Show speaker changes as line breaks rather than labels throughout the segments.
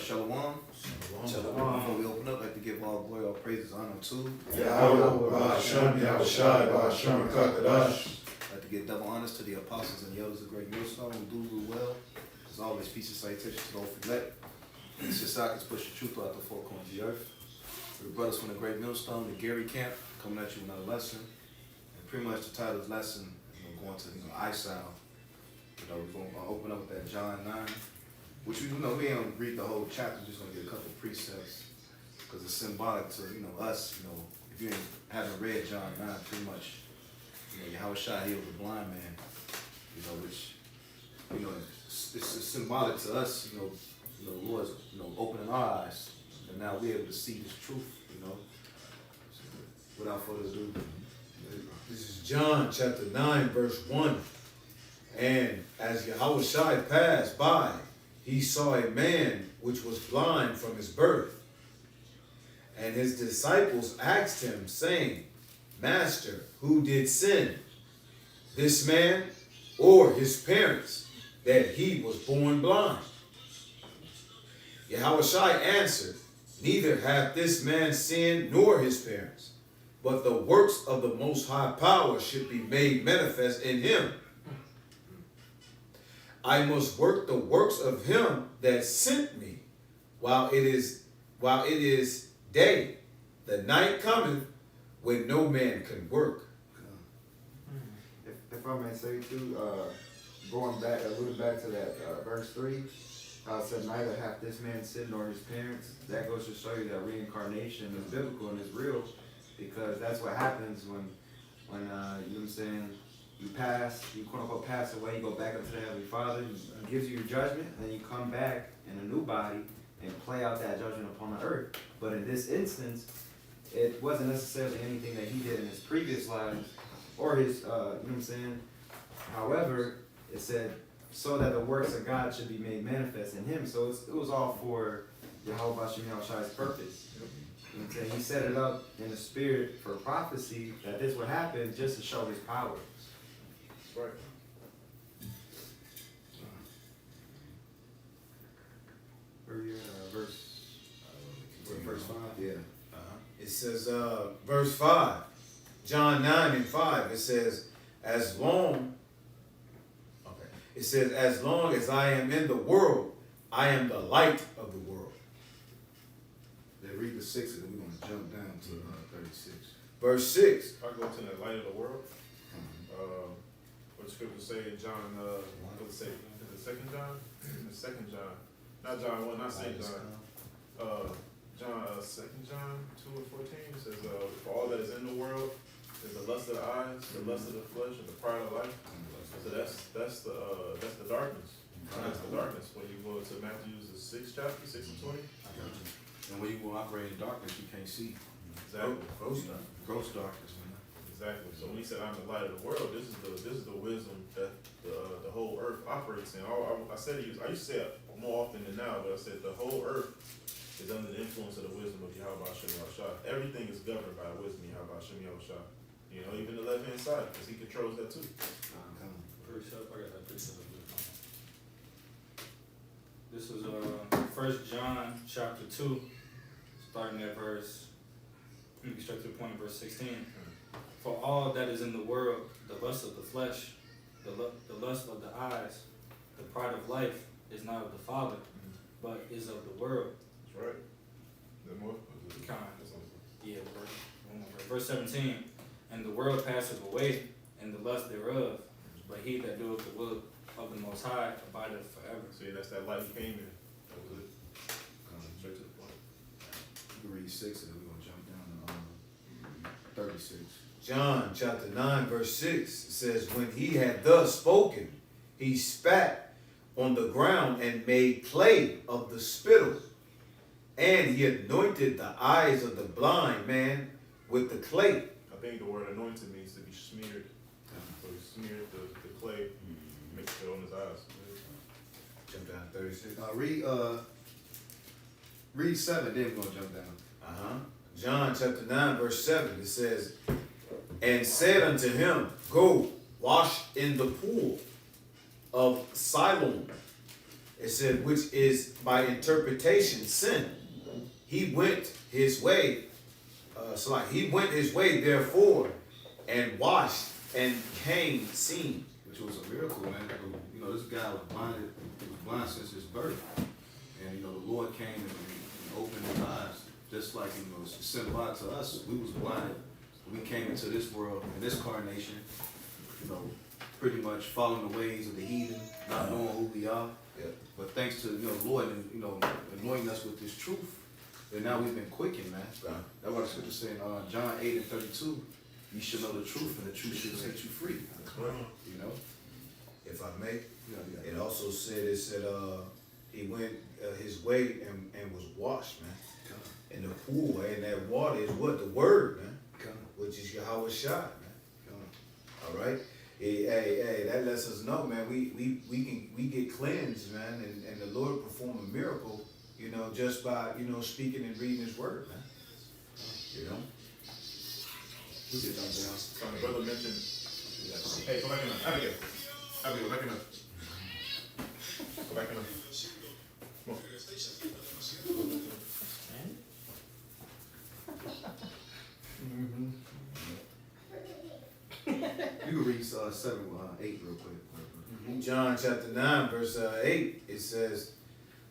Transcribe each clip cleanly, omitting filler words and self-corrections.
Shalom. Shalom. Before we open up, I'd like to give all glory, all praises, honor to
Yahweh, Hashem, Yahushai, Hashem, Kakadash.
I'd like to give double honors to the apostles and the elders of Great Millstone who do rule well. As always, peace and salutations to all for elect. It's just I can push the truth throughout the four corners of the earth. We're brothers from the Great Millstone, the Gary Camp, coming at you with another lesson. And pretty much the title of the lesson, going to Eye-Salve. We're going to open up with that John 9. Which we ain't gonna read the whole chapter, we're just gonna get a couple of precepts because it's symbolic to us. If you haven't read John 9, pretty much, Yahushua healed the blind man. Which it's symbolic to us. The Lord's opening our eyes, and now we're able to see this truth. So, without further ado,
This is John chapter 9, verse 1. And as Yahushua passed by, he saw a man which was blind from his birth. And his disciples asked him, saying, Master, who did sin, this man or his parents, that he was born blind? Yahushua answered, Neither hath this man sinned nor his parents, but the works of the Most High Power should be made manifest in him. I must work the works of him that sent me while it is day. The night cometh when no man can work.
If I may say too, alluding back to that verse 3, it said, neither hath this man sinned nor his parents. That goes to show you that reincarnation is biblical and is real, because that's what happens when you pass, you quote unquote pass away, you go back up to the Heavenly Father, he gives you your judgment, and then you come back in a new body and play out that judgment upon the earth. But in this instance, it wasn't necessarily anything that he did in his previous lives or his, However, it said, so that the works of God should be made manifest in him. So it was all for Yahweh Shem Yahushua's purpose. And he set it up in the spirit for prophecy that this would happen just to show his power.
Right.
Where are you at?
verse 5.
Yeah.
It says, verse 5, John 9 and 5, it says, as long as I am in the world, I am the light of the world.
They read the 6 and then we're going to jump down to 36.
Verse 6,
If I go to the light of the world, what the scripture say in John, what does it say? Is it second John? The second John. Not John 1, not St. John. Second John 2 and 14 says, for all that is in the world is the lust of the eyes, the lust of the flesh, and the pride of life. So that's the darkness. That's the darkness. When you go to Matthew's the 6th chapter, 6 and 20.
And when you go operate in darkness, you can't see.
Exactly.
Gross darkness, man.
Exactly. So when he said, "I'm the light of the world," this is the wisdom that the whole earth operates in. I said I used to say it more often than now, but I said the whole earth is under the influence of the wisdom of Yahweh Shem Yahushua. Everything is governed by wisdom of Yahweh Shem Yahushua. Even the left hand side, because he controls that too.
This is 1 John chapter 2, starting at verse, straight to the point, verse 16. For all that is in the world, the lust of the flesh, the lust of the eyes, the pride of life, is not of the Father, but is of the world.
That's right. The more?
Yeah, verse 17. And the world passeth away, and the lust thereof, but he that doeth the will of the Most High abideth forever.
See, that's that light he came in. That was it. Straight to the point.
You can read 6 and then we're going to jump down to 36.
John chapter 9 verse 6 says, when he had thus spoken, he spat on the ground and made clay of the spittle, and he anointed the eyes of the blind man with the clay.
I think the word anointed means to be smeared. So he smeared the clay, mixed it on his eyes.
Jump down 36.
Read 7, then we're going to jump down.
John chapter 9 verse 7, it says, and said unto him, go wash in the pool of Siloam, It said, which is by interpretation sin. He went his way. He went his way, therefore, and washed and came seen.
Which was a miracle, man. You know, this guy was blinded. He was blind since his birth. And, you know, the Lord came and opened his eyes. Just like, you know, it's symbolic to us. We was blinded. We came into this world, in this carnation, you know, pretty much following the ways of the heathen, not knowing who we are.
Yeah.
But thanks to, you know, the Lord and, you know, anointing us with this truth, and now we've been quickened, man.
Right.
That's what the scripture saying, John 8:32, you should know the truth, and the truth should set you free. You know?
If I may,
Yeah.
it also said, he went his way and was washed, man. In the pool, and that water is what? The word, man. Which is Yahweh Shai, man. All right? Hey, that lets us know, man, we get cleansed, man, and the Lord perform a miracle, you know, just by, you know, speaking and reading his word, man. You know?
We get done down.
So my brother mentioned, hey, go back in there. Abigail, go back in there. Go back in there. Come on.
You can read 7, 8 real quick.
John chapter 9, verse 8, it says,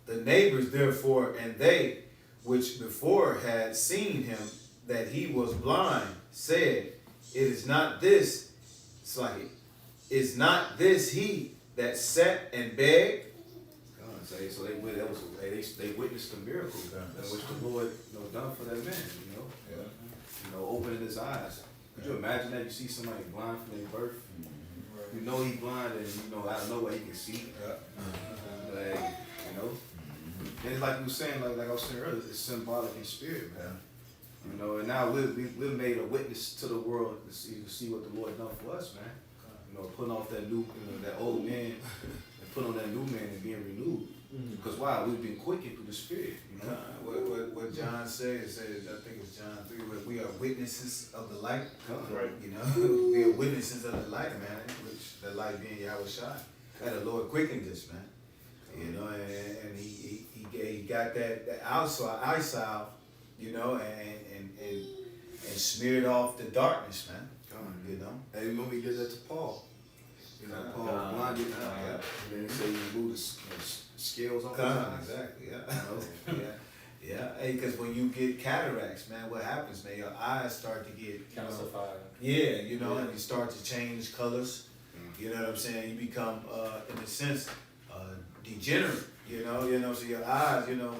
the neighbors therefore and they which before had seen him that he was blind said, it is not this, is not this he that sat and begged?
So they witnessed the miracle which the Lord, you know, done for that man, you know.
Yeah.
You know, opening his eyes. Could you imagine that? You see somebody blind from their birth. You know he's blind, and you know out of nowhere he can see. Like, you know, and it's like you were saying, like I was saying earlier, it's symbolic in spirit, man. You know, and now we're made a witness to the world to see what the Lord done for us, man. You know, putting off that new, you know, that old man, and put on that new man and being renewed. Because why? We've been quickened through the spirit. You know,
What John says, I think it's John 3, where we are witnesses of the light.
Right.
You know, we are witnesses of the light, man, which the light being Yahweh Shai. That the Lord quickened us, man. You know, and he got that Eye-Salve, you know, and smeared off the darkness, man. You know.
and remember he did that to Paul. You know, Paul blinded, and then he said he removed the scales off his eyes.
Exactly, yeah.
You know?
Yeah, hey, because when you get cataracts, man, what happens, man? Your eyes start to get, you know,
Calcified.
yeah, you know, and you start to change colors. You know what I'm saying? You become, in a sense, degenerate. You know, so your eyes, you know,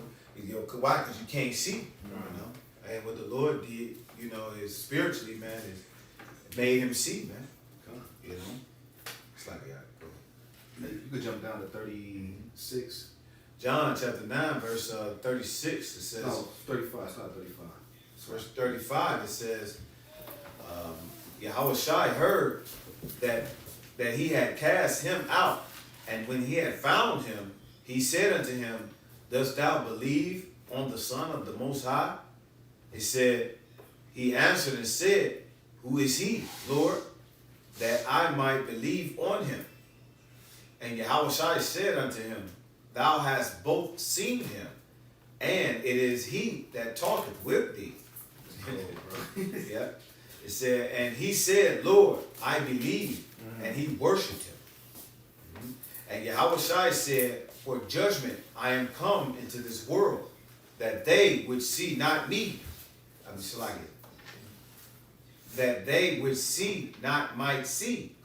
why? Because you can't see. You know, and what the Lord did, you know, is spiritually, man, is made him see, man. You know, it's like, yeah, go ahead.
Hey, you could jump down to 36.
John chapter 9, verse 36, it says.
No, 35. It's not 35.
Verse 35, it says, Yahweh Shai heard that he had cast him out, and when he had found him, he said unto him, dost thou believe on the Son of the Most High? He answered and said, who is he, Lord, that I might believe on him? And Yahweh Shai said unto him, thou hast both seen him, and it is he that talketh with thee. Yeah. It said, and he said, Lord, I believe, and he worshipped him. And Yahweh Shai said, for judgment I am come into this world, that they which see not me, that they which see not might see,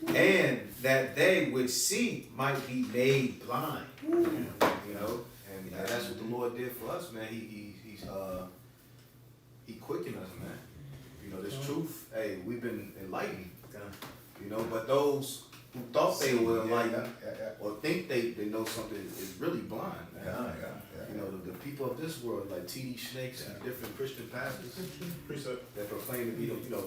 and that they which see might be made blind.
You know, and that's what the Lord did for us, man. He quickened us, man. You know, this truth. Hey, we've been enlightened. You know, but those who thought they were enlightened or think they know something is really blind, man. You know, the people of this world, like T.D. Snakes and different Christian pastors that proclaim to be, you know,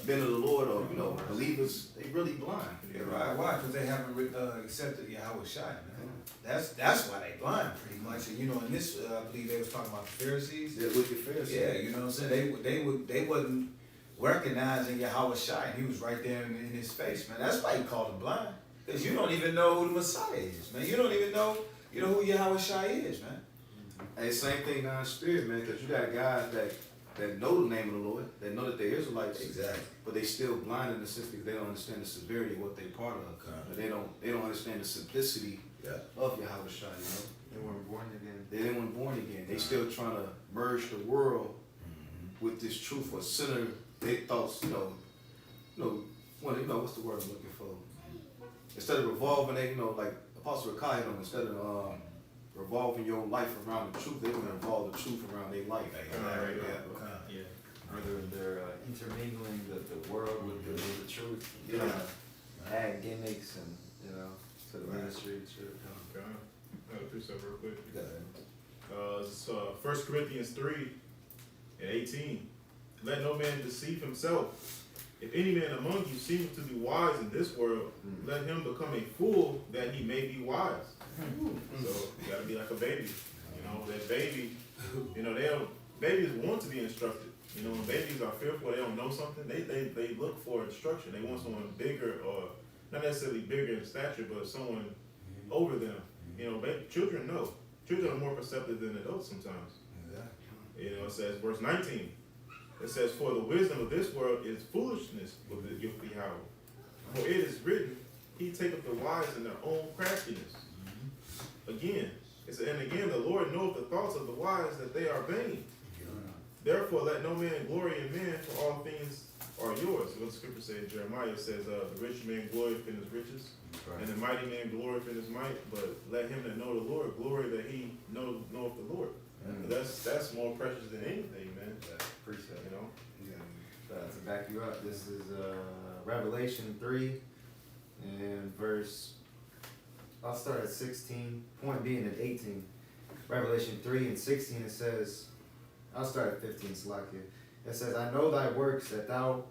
men of the Lord or, you know, believers, they really blind.
Yeah, right. Why? Because they haven't accepted Yahweh Shai, man. That's why they blind, pretty much. And you know, in this, I believe they was talking about the Pharisees.
Yeah, wicked Pharisees.
Yeah, you know what I'm saying? They wasn't recognizing Yahweh Shai, and he was right there in his face, man. That's why he called him blind. Because you don't even know who the Messiah is, man. You don't even know, who Yahweh Shai is, man.
Hey, same thing now in spirit, man, because you got guys that know the name of the Lord, that know that they're Israelites,
Exactly.
but they still blind in the sense because they don't understand the severity of what they're part of. But they don't understand the simplicity of Yahweh Shai,
They weren't born again.
They weren't born again. They still trying to merge the world with this truth or center their thoughts, what's the word I'm looking for? Instead of revolving it, like Apostle Rakai, instead of revolving your life around the truth, they want to revolve the truth around their life.
Or they're intermingling the world with the truth.
Yeah.
Add gimmicks and, to the ministry.
Okay. Precept real quick.
You got it.
It's 1 Corinthians 3:18. Let no man deceive himself. If any man among you seems to be wise in this world, let him become a fool that he may be wise. So you gotta be like a baby. That baby, babies want to be instructed. When babies are fearful, they don't know something, they look for instruction. They want someone bigger, or not necessarily bigger in stature, but someone over them. Children know. Children are more perceptive than adults sometimes.
Exactly.
It says, verse 19, it says, for the wisdom of this world is foolishness with the Yahweh. For it is written, he taketh the wise in their own craftiness. Again, and again, the Lord knoweth the thoughts of the wise, that they are vain. Therefore, let no man glory in man, for all things are yours. What the scripture says, Jeremiah says, the rich man glorieth in his riches, and the mighty man glorieth in his might, but let him that know the Lord glory that he knoweth the Lord. That's more precious than anything, man.
Appreciate it.
Yeah.
To back you up, this is Revelation 3 and verse, I'll start at 16, point being at 18. Revelation 3 and 16, it says, I'll start at 15, Salakia. It says, I know thy works, that thou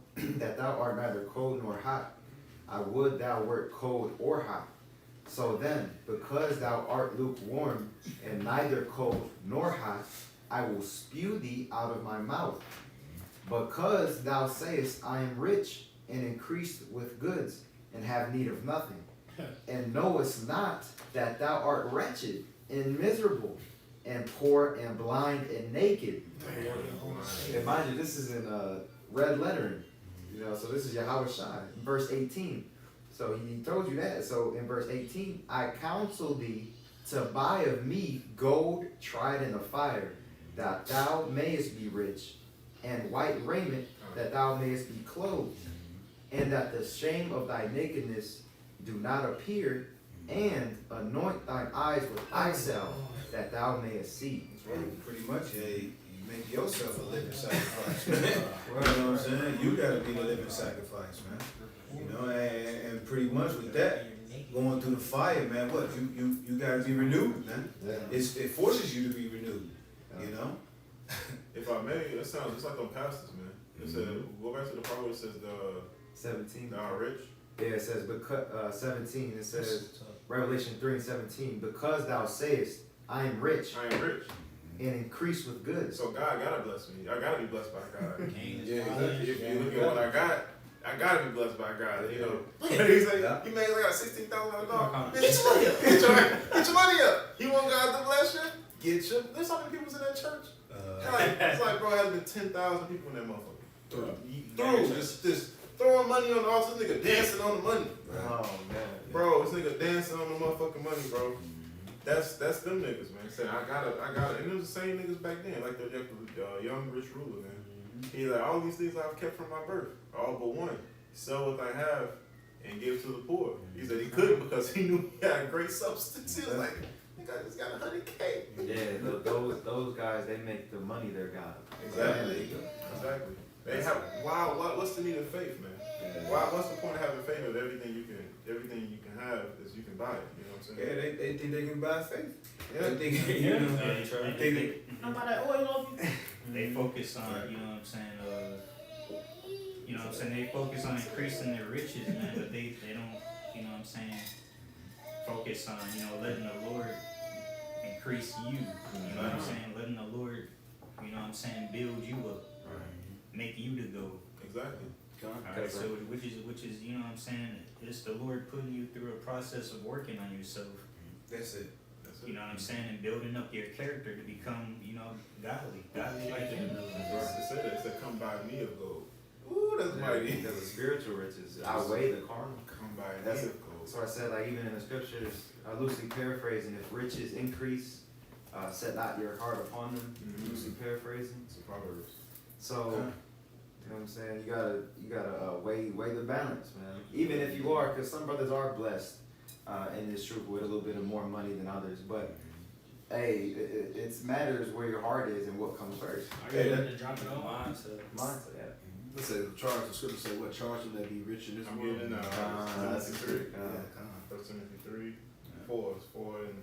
art neither cold nor hot. I would thou wert cold or hot. So then, because thou art lukewarm, and neither cold nor hot, I will spew thee out of my mouth. Because thou sayest, I am rich, and increased with goods, and have need of nothing, and knowest not that thou art wretched, and miserable, and poor, and blind, and naked. And mind you, this is in red lettering, so this is Yahweh Shai, verse 18. So he told you that. So in verse 18, I counsel thee to buy of me gold tried in the fire, that thou mayest be rich, and white raiment, that thou mayest be clothed, and that the shame of thy nakedness do not appear, and anoint thine eyes with eye-salve, that thou mayest see.
Pretty much, you make yourself a living sacrifice. You know what I'm saying? You gotta be the living sacrifice, man. And pretty much with that, going through the fire, man, what? You gotta be renewed, man.
Yeah.
It forces you to be renewed,
If I may, it sounds just like on pastors, man. It said, go back to the part where it says
17.
thou art rich.
Yeah, it says, 17, it says, Revelation 3 and 17, because thou sayest, I am rich,
I am rich.
and increase with goods.
So God gotta bless me. I gotta be blessed by God.
Yeah,
If you look at what I gotta be blessed by God. He say, you made like $16,000. Man, get your money up. Get your money up. You want God to bless you? There's so many people in that church. It's like, bro, has been 10,000 people in that motherfucker. Just throwing money on the altar. This nigga dancing on the money.
Oh, man.
Bro, this nigga dancing on the motherfucking money, bro. That's them niggas, man. Saying I gotta, and it was the same niggas back then, like the young rich ruler, man. He's like, all these things I've kept from my birth, all but one. Sell what I have and give to the poor. He said he couldn't because he knew he had great substance. He was like, nigga, I just got 100K.
Yeah, those guys, they make the money their God.
Exactly. Exactly. They have what's the need of faith, man?
Yeah.
What's the point of having faith if everything you can have is you can buy it? You know what I'm saying?
Yeah, they think they can buy faith.
Yeah.
They think,
They focus on, you know what I'm saying, they focus on increasing their riches, man, but they don't, you know what I'm saying, focus on, letting the Lord increase you, you know what I'm saying, letting the Lord, you know what I'm saying, build you up, make you to go.
Exactly.
Alright, so which is you know what I'm saying, it's the Lord putting you through a process of working on yourself.
That's it.
That's it.
You know what I'm saying, and building up your character to become, you know, godly like him.
It said, come by me of gold. Ooh, that's mighty.
Because the spiritual riches outweigh the carnal.
Come by me
That's
of
it.
gold.
So I said, like, even in the scriptures, loosely paraphrasing, if riches increase, set not your heart upon them. Loosely paraphrasing.
It's a Proverbs.
So, you know what I'm saying? You gotta weigh the balance, man. Even if you are, because some brothers are blessed in this truth with a little bit of more money than others, but hey, it matters where your heart is and what comes first.
I got to drop it on mindset.
Mindset, yeah.
Let's say charge the scripture say what charge them that be rich in this
I'm
world.
getting
That's
Timothy
the
3.
truth.
First Timothy 3, 4. It's 4 and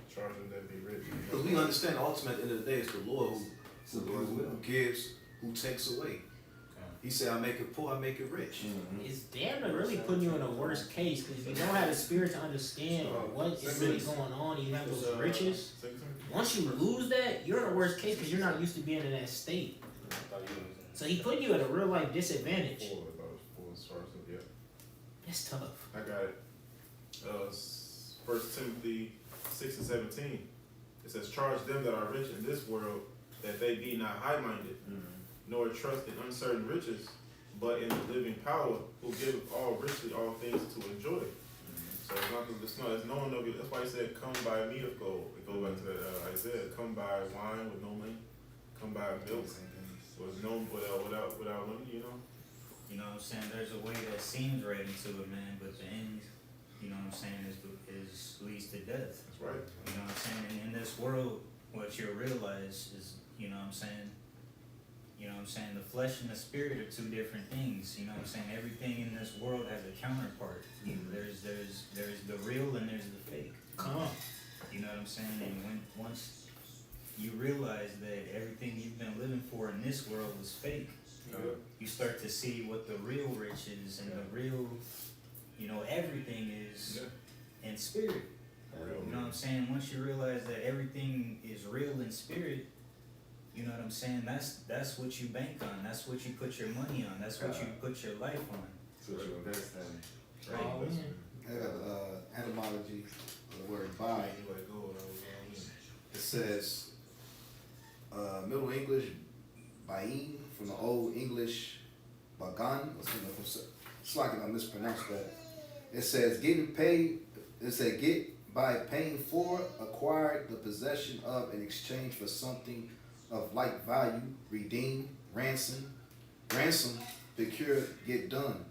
charging that be rich.
Because we understand the ultimate end of the day is the Lord
It's the Lord's
who
will.
gives, who takes away. He said, I make it poor, I make it rich.
It's damn near really putting you in a worse case because you don't have the spirit to understand what is really going on. You have those riches. Once you lose that, you're in a worse case because you're not used to being in that state. So he putting you at a real life disadvantage.
4, about 4 stars, yeah.
That's tough.
I got it. 1 Timothy 6 and 17. It says, charge them that are rich in this world that they be not high-minded, nor trust in uncertain riches, but in the living power, who giveth all richly all things to enjoy. So it's knowing of you. That's why he said, come buy meat of gold. It goes back to that Isaiah, come buy wine with no money, come buy milk with no without money, you know.
You know what I'm saying? There's a way that seems right into it, man, but the end, you know what I'm saying, is leads to death.
That's right.
You know what I'm saying? And in this world, what you'll realize is, you know what I'm saying, the flesh and the spirit are two different things. You know what I'm saying? Everything in this world has a counterpart. There's the real and there's the fake.
Come on.
You know what I'm saying? And once you realize that everything you've been living for in this world was fake, you start to see what the real riches and the real, you know, everything is in spirit. You know what I'm saying? Once you realize that everything is real in spirit, you know what I'm saying? That's what you bank on. That's what you put your money on. That's what you put your life on.
That's what you invest in.
Right?
Oh, man.
I got etymology of the word buy.
You let go of those.
It says Middle English bain from the Old English bagan. It's like I mispronounced that. It says getting paid. It said get by paying for, acquired the possession of in exchange for something of like value, redeem, ransom, procure, get done.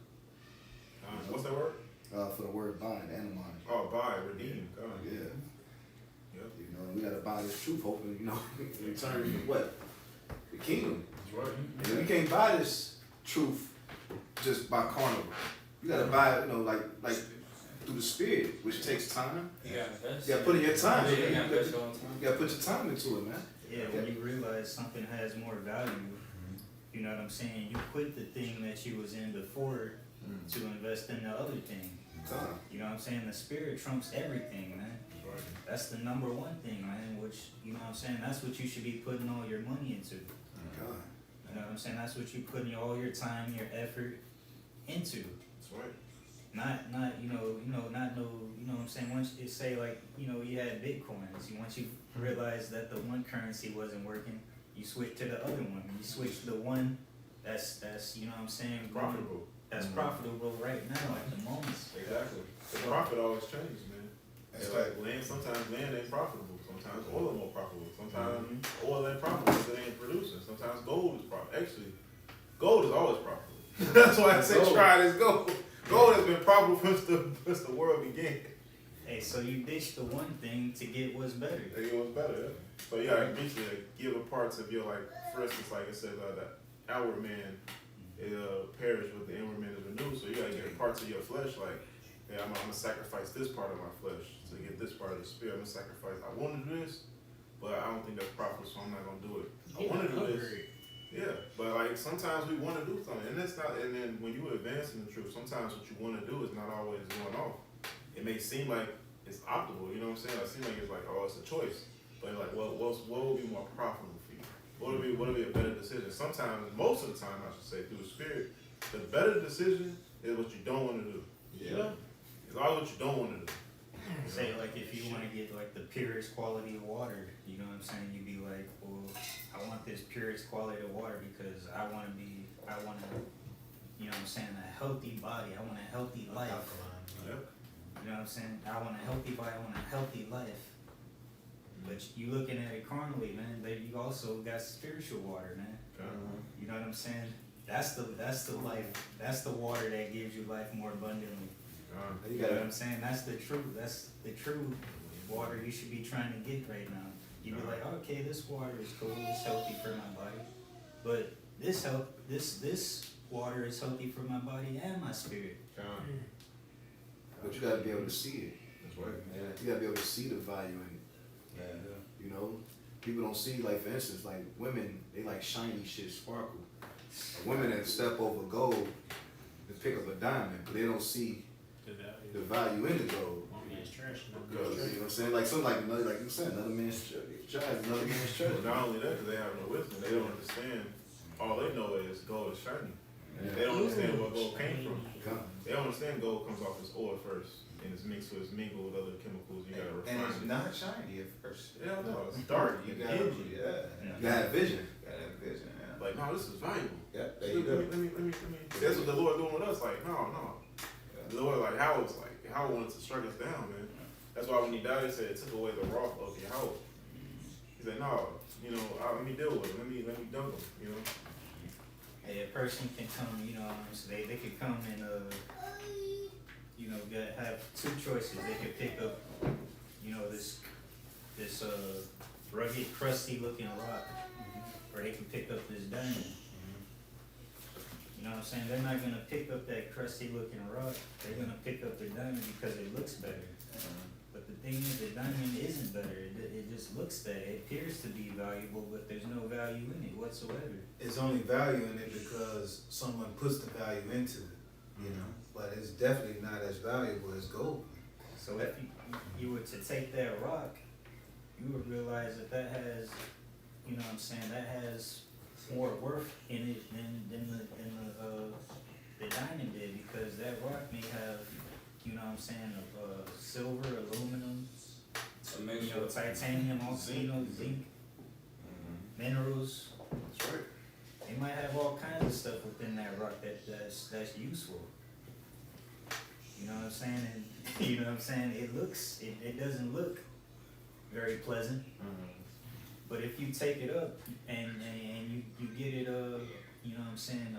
What's that word?
For the word buy, the etymology.
Oh, buy, redeem. God.
Yeah.
Yep.
You know, we gotta buy this truth, hoping, you know, in return for what? The kingdom.
That's right.
And we can't buy this truth just by carnal. You gotta buy it, you know, like through the spirit, which takes time.
You gotta
You gotta put in your time.
Yeah, you gotta invest your own time.
You gotta put your time into it, man.
Yeah, when you realize something has more value, you know what I'm saying? You quit the thing that you was in before to invest in the other thing.
Time.
You know what I'm saying? The spirit trumps everything, man.
Right.
That's the number one thing, man, which, you know what I'm saying? That's what you should be putting all your money into.
God.
You know what I'm saying? That's what you putting all your time, your effort into.
That's right.
Not not no, you know what I'm saying? Once you say like, you know, you had Bitcoins, once you realize that the one currency wasn't working, you switch to the other one. You switch to the one that's you know what I'm saying,
Profitable.
that's profitable right now at the moment.
Exactly. The profit always changes, man. It's like land. Sometimes land ain't profitable. Sometimes oil more profitable. Sometimes oil ain't profitable because it ain't producing. Sometimes gold is profitable. Actually, gold is always profitable. That's why I say
Gold.
try this gold. Gold has been profitable since the world began.
Hey, so you ditch the one thing to get what's better.
It was better. Yeah. So you gotta eventually give a parts of your, like, for instance, like it says, the outward man perish, but the inward man is renewed. So you gotta give parts of your flesh, like, yeah, I'm gonna sacrifice this part of my flesh to get this part of the spirit. I'm gonna sacrifice. I want to do this, but I don't think that's profitable, so I'm not gonna do it. I want to do this. Yeah, but like sometimes we want to do something, and that's not. And then when you advance in the truth, sometimes what you want to do is not always going off. It may seem like it's optimal, you know what I'm saying? It seems like it's like, oh, it's a choice, but like, what will be more profitable for you? What will be a better decision? Sometimes, most of the time, I should say, through the spirit, the better decision is what you don't want to do.
Yeah.
It's always what you don't want to do.
Say like if you want to get like the purest quality of water, you know what I'm saying? You'd be like, well, I want this purest quality of water because I want to, you know what I'm saying, a healthy body. I want a healthy life.
Yep.
You know what I'm saying? I want a healthy body. I want a healthy life. But you looking at it carnally, man. But you also got spiritual water, man.
Okay.
You know what I'm saying? That's the life. That's the water that gives you life more abundantly.
You
You know what
gotta,
I'm saying? That's the true water you should be trying to get right now. You be like, okay, this water is cool, it's healthy for my body, but this water is healthy for my body and my spirit.
but you gotta be able to see it.
That's right.
You gotta be able to see the value in it.
Yeah.
You know, people don't see, like, for instance, like women, they like shiny shit, sparkle. Women that step over gold to pick up a diamond, but they don't see the value in the gold.
One man's trash,
Because, you know what I'm saying? Like something like another, like you said, another man's child, another man's treasure.
But not only that, because they have no wisdom, they don't understand. All they know is gold is shiny. They don't understand where gold came from. They don't understand gold comes off as ore first, and it's mingled with other chemicals. You gotta
And
refine
it's
it.
not shiny at first.
Yeah, no, it's dark.
You
You
gotta,
dingy.
You gotta have vision.
gotta have vision, yeah.
Like, no, this is valuable.
Yeah, there you go.
Let me. That's what the Lord doing with us. Like, no. The Lord, like, Howard wanted to strike us down, man. That's why when he died, he said it took away the wrath of your house. He said, no, you know, let me deal with it. Let me dunk him, you know.
Hey, a person can come, you know, so they could come and you know, have two choices. They could pick up, you know, this rugged, crusty looking rock, or they can pick up this diamond. You know what I'm saying? They're not gonna pick up that crusty looking rock. They're gonna pick up the diamond because it looks better. But the thing is, the diamond isn't better. It just looks better. It appears to be valuable, but there's no value in it whatsoever.
It's only value in it because someone puts the value into it, you know. But it's definitely not as valuable as gold.
So if you were to take that rock, you would realize that has, you know what I'm saying, that has more worth in it than the diamond did, because that rock may have, you know what I'm saying, silver, aluminum, you know, titanium, also, you know, zinc, minerals.
That's right.
They might have all kinds of stuff within that rock that's useful. You know what I'm saying? And you know what I'm saying? It doesn't look very pleasant. But if you take it up and you get it, you know what I'm saying,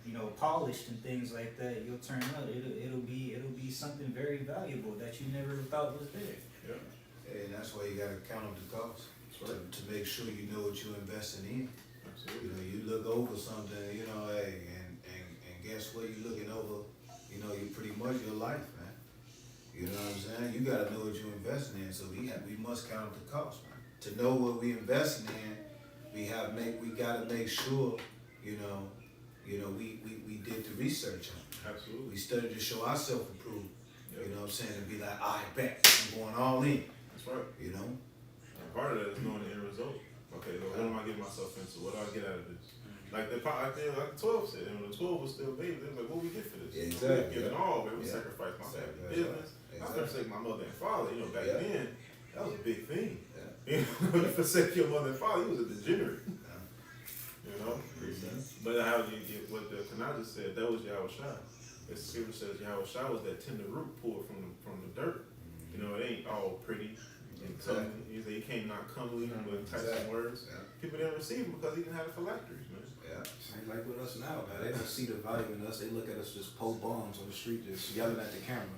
you know, polished and things like that, you'll turn out it'll be something very valuable that you never thought was there.
Yeah.
And that's why you gotta count up the cost to make sure you know what you're investing in.
Absolutely.
You know, you look over something, you know, hey, and guess what you're looking over, you know, you pretty much your life, man. You know what I'm saying? You gotta know what you're investing in, so we must count up the cost, man. To know what we investing in, we gotta make sure, you know, we did the research on it.
Absolutely.
We studied to show ourselves approved. You know what I'm saying? And be like, I bet I'm going all in.
That's right.
You know?
And part of that is knowing the end result. Okay, well, what am I getting myself into? What do I get out of this? Like the 12 said, and when the 12 was still babies, they was like, what we get for this?
Yeah,
You know,
exactly.
we giving all, man. We
Yeah.
sacrificed my family
That's
business.
right.
I forsake my mother and father. You know, back
Yeah.
then, that was a big thing.
Yeah.
You know, you forsake your mother and father, you was a degenerate. You know? But how you get what the Tanah just said, that was Yahweh Shai. The scripture says Yahweh Shai was that tender root pulled from the dirt. You know, it ain't all pretty and comely. He said he came not comely with enticing words.
Yeah.
People didn't receive him because he didn't have the phylacteries, man.
Yeah.
Same like with us now, man. They don't see the value in us. They look at us just poke bombs on the street, just yelling at the camera.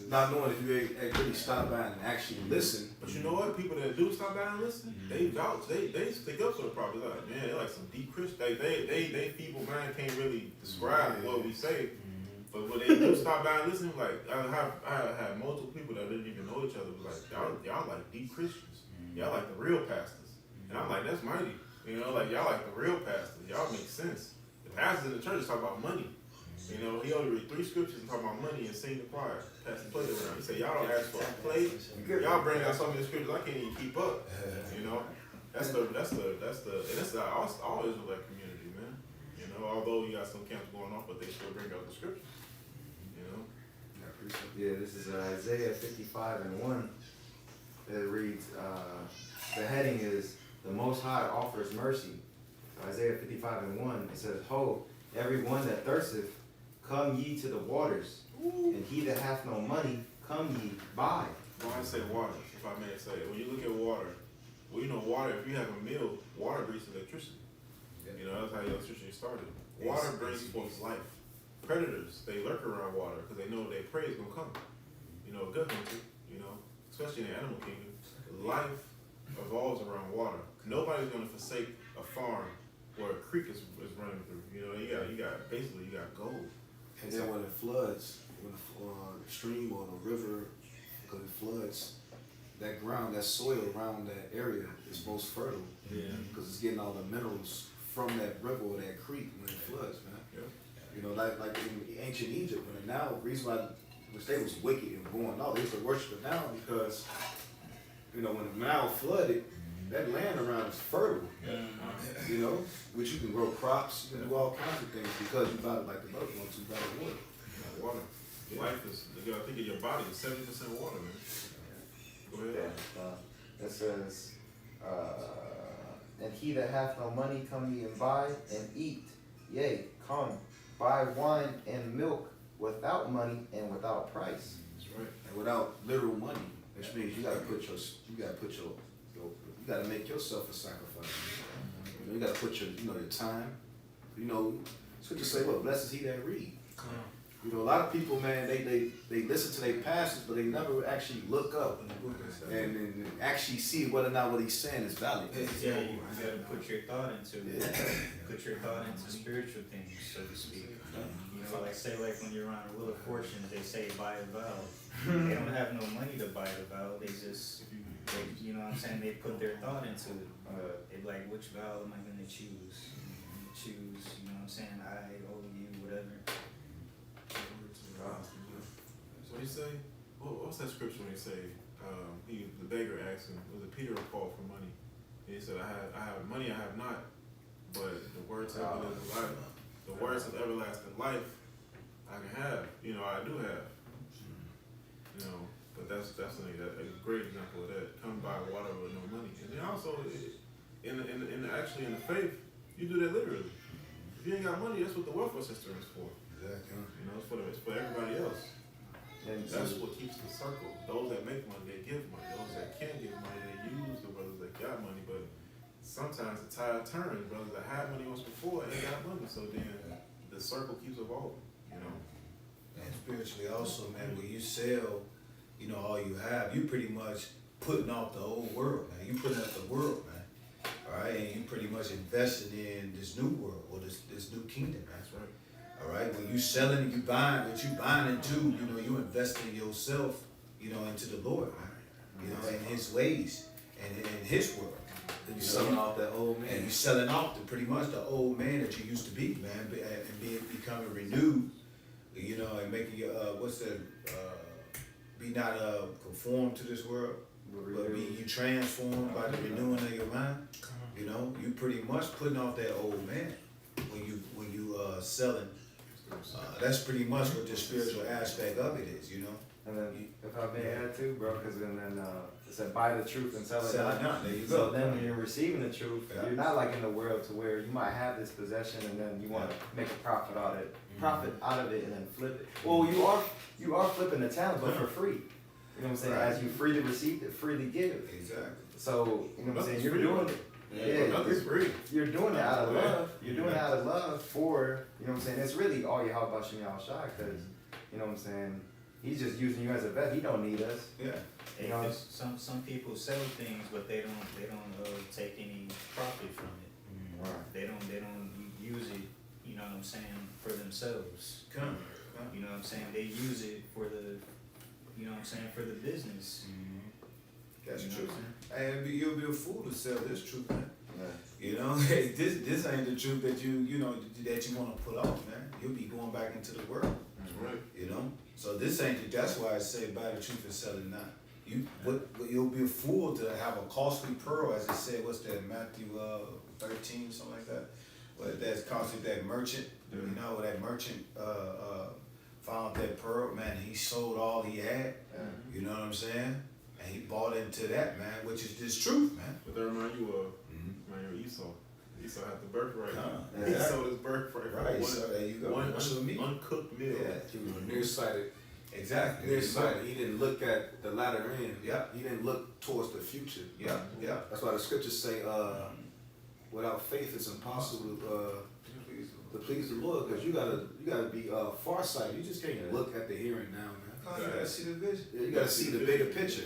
Not knowing if you really stop by and actually listen.
But you know what? People that do stop by and listen, they vouch. They stick up for the prophet. Like, man, they're like some deep Christian. They feeble mind can't really describe what we say. But when they do stop by and listen, like I had multiple people that didn't even know each other. Was like y'all like deep Christians. Y'all like the real pastors. And I'm like, that's mighty. You know, like y'all like the real pastors. Y'all make sense. The pastors in the church talk about money. You know, he only read 3 scriptures and talk about money and sing the choir, pass the plate around. He said, y'all don't ask for a plate. Y'all bring out so many scriptures I can't even keep up. You know, that's the all Israelite community, man. You You know, although you got some camps going off, but they still bring out the scripture. You know.
Yeah, precept.
Yeah, this is Isaiah 55:1. It reads, the heading is, the Most High offers mercy. Isaiah 55:1, it says, Ho, every one that thirsteth, come ye to the waters, and he that hath no money, come ye buy.
Well, I say water, if I may say. When you look at water, well, you know, water, if you have a meal, water brings electricity. You know, that's how the electricity started. Water brings forth life. Predators, they lurk around water because they know their prey is going to come. You know, a good hunter, you know, especially in the animal kingdom, life evolves around water. Nobody's going to forsake a farm where a creek is running through. You know, you got basically, you got gold.
And then when it floods, when the stream or the river, because it floods, that ground, that soil around that area is most fertile.
Yeah.
Because it's getting all the minerals from that river or that creek when it floods, man.
Yeah.
You know, like in ancient Egypt, when the Nile, the reason why, which they was wicked and going all, they used to worship the Nile because, you know, when the Nile flooded, that land around is fertile. You know, which you can grow crops, you can do all kinds of things because you got it like the brother wants, you got the water.
Water. Life is, you gotta think of your body, it's 70% water, man. Go ahead.
It says, and he that hath no money, come ye and buy and eat. Yea, come, buy wine and milk without money and without price.
That's right. And without literal money, which means you gotta make yourself a sacrifice. You know, you gotta put your time. You know, scripture say, "What blessed is he that read." You know, a lot of people, man, they listen to their pastors, but they never actually look up and actually see whether or not what he's saying is valid.
Yeah, you gotta put your thought into spiritual things, so to speak. You know, like say like when you're on a Wheel of Fortune, they say buy a vow. They don't have no money to buy the vow. They just, you know what I'm saying? They put their thought into it. They be like, which vow am I gonna choose? Choose, you know what I'm saying? I owe you, whatever.
So he say, what's that scripture when he say, the beggar asked him, was it Peter or Paul for money? And he said, I have money, I have not, but the words of everlasting life, the words of everlasting life, I can have. You know, I do have. You know, but that's definitely a great example of that. Come by water with no money, and then also in the faith, you do that literally. If you ain't got money, that's what the welfare system is for.
Exactly.
You know, it's for everybody else.
And
That's what keeps the circle. Those that make money, they give money. Those that can't give money, they use the brothers that got money. But sometimes the tide turns. Brothers that had money once before ain't got money. So then the circle keeps evolving, you know?
And spiritually also, man, when you sell, you know, all you have, you pretty much putting off the old world, man. You putting up the world, man. All right, and you pretty much invested in this new world or this new kingdom, man.
That's right.
All right, when you selling and you buying, what you buying into, you know, you investing yourself, you know, into the Lord, man. You know, in His ways and in His world.
Then you selling off that old man.
And you selling off pretty much the old man that you used to be, man, and becoming renewed, you know, and making your be not conformed to this world, but be you transformed by the renewing of your mind. You know, you pretty much putting off that old man when you selling. That's pretty much what the spiritual aspect of it is, you know.
And then, if I may add too, bro, because then it said buy the truth and sell it
Sell it
not.
not. There you
So
go.
then when you're receiving the truth,
Yeah.
you're not like in the world to where you might have this possession and then you want to make a profit out of it and then flip it. Well, you are flipping the talent, but for free. You know what I'm saying?
Right.
As you freely receive it, freely give.
Exactly.
So, you know what I'm saying?
Nothing's
You're
free,
doing
bro.
it. Yeah,
Nothing's free.
you're doing it out of
Yeah.
love. You're doing it out of love for, you know what I'm saying? It's really all Yahweh Shem Yahushua because, you know what I'm saying? He's just using you as a vet. He don't need us.
Yeah.
You know,
Some people sell things, but they don't take any profit from it.
Right.
They don't use it, you know what I'm saying, for themselves.
Come.
You know what I'm saying? They use it for the, you know what I'm saying, for the business.
That's
You know
true.
what I'm saying?
And you'll be a fool to sell this truth, man.
Yeah.
You know, hey, this ain't the truth that you want to put off, man. You'll be going back into the world.
That's right.
You know, so this ain't. That's why I say buy the truth and sell it not. You'll be a fool to have a costly pearl, as it said. What's that? Matthew 13, something like that. what that's concept, that merchant, you know, that merchant found that pearl, man, he sold all he had, you know what I'm saying? And he bought into that, man, which is this truth, man.
But that remind you of Esau. Esau had the birthright.
Yeah.
He sold his birthright for
Right,
one,
so there you go.
one
That's what I mean.
uncooked meal.
Yeah.
He was nearsighted.
Exactly.
Nearsighted. He didn't look at the latter end.
Yeah.
He didn't look towards the future.
Yeah, yeah.
That's why the scriptures say, without faith it's impossible to please the Lord, because you gotta be farsighted. You just can't look at the here and now, man.
Oh, you gotta see the vision.
Yeah, you gotta see the bigger picture.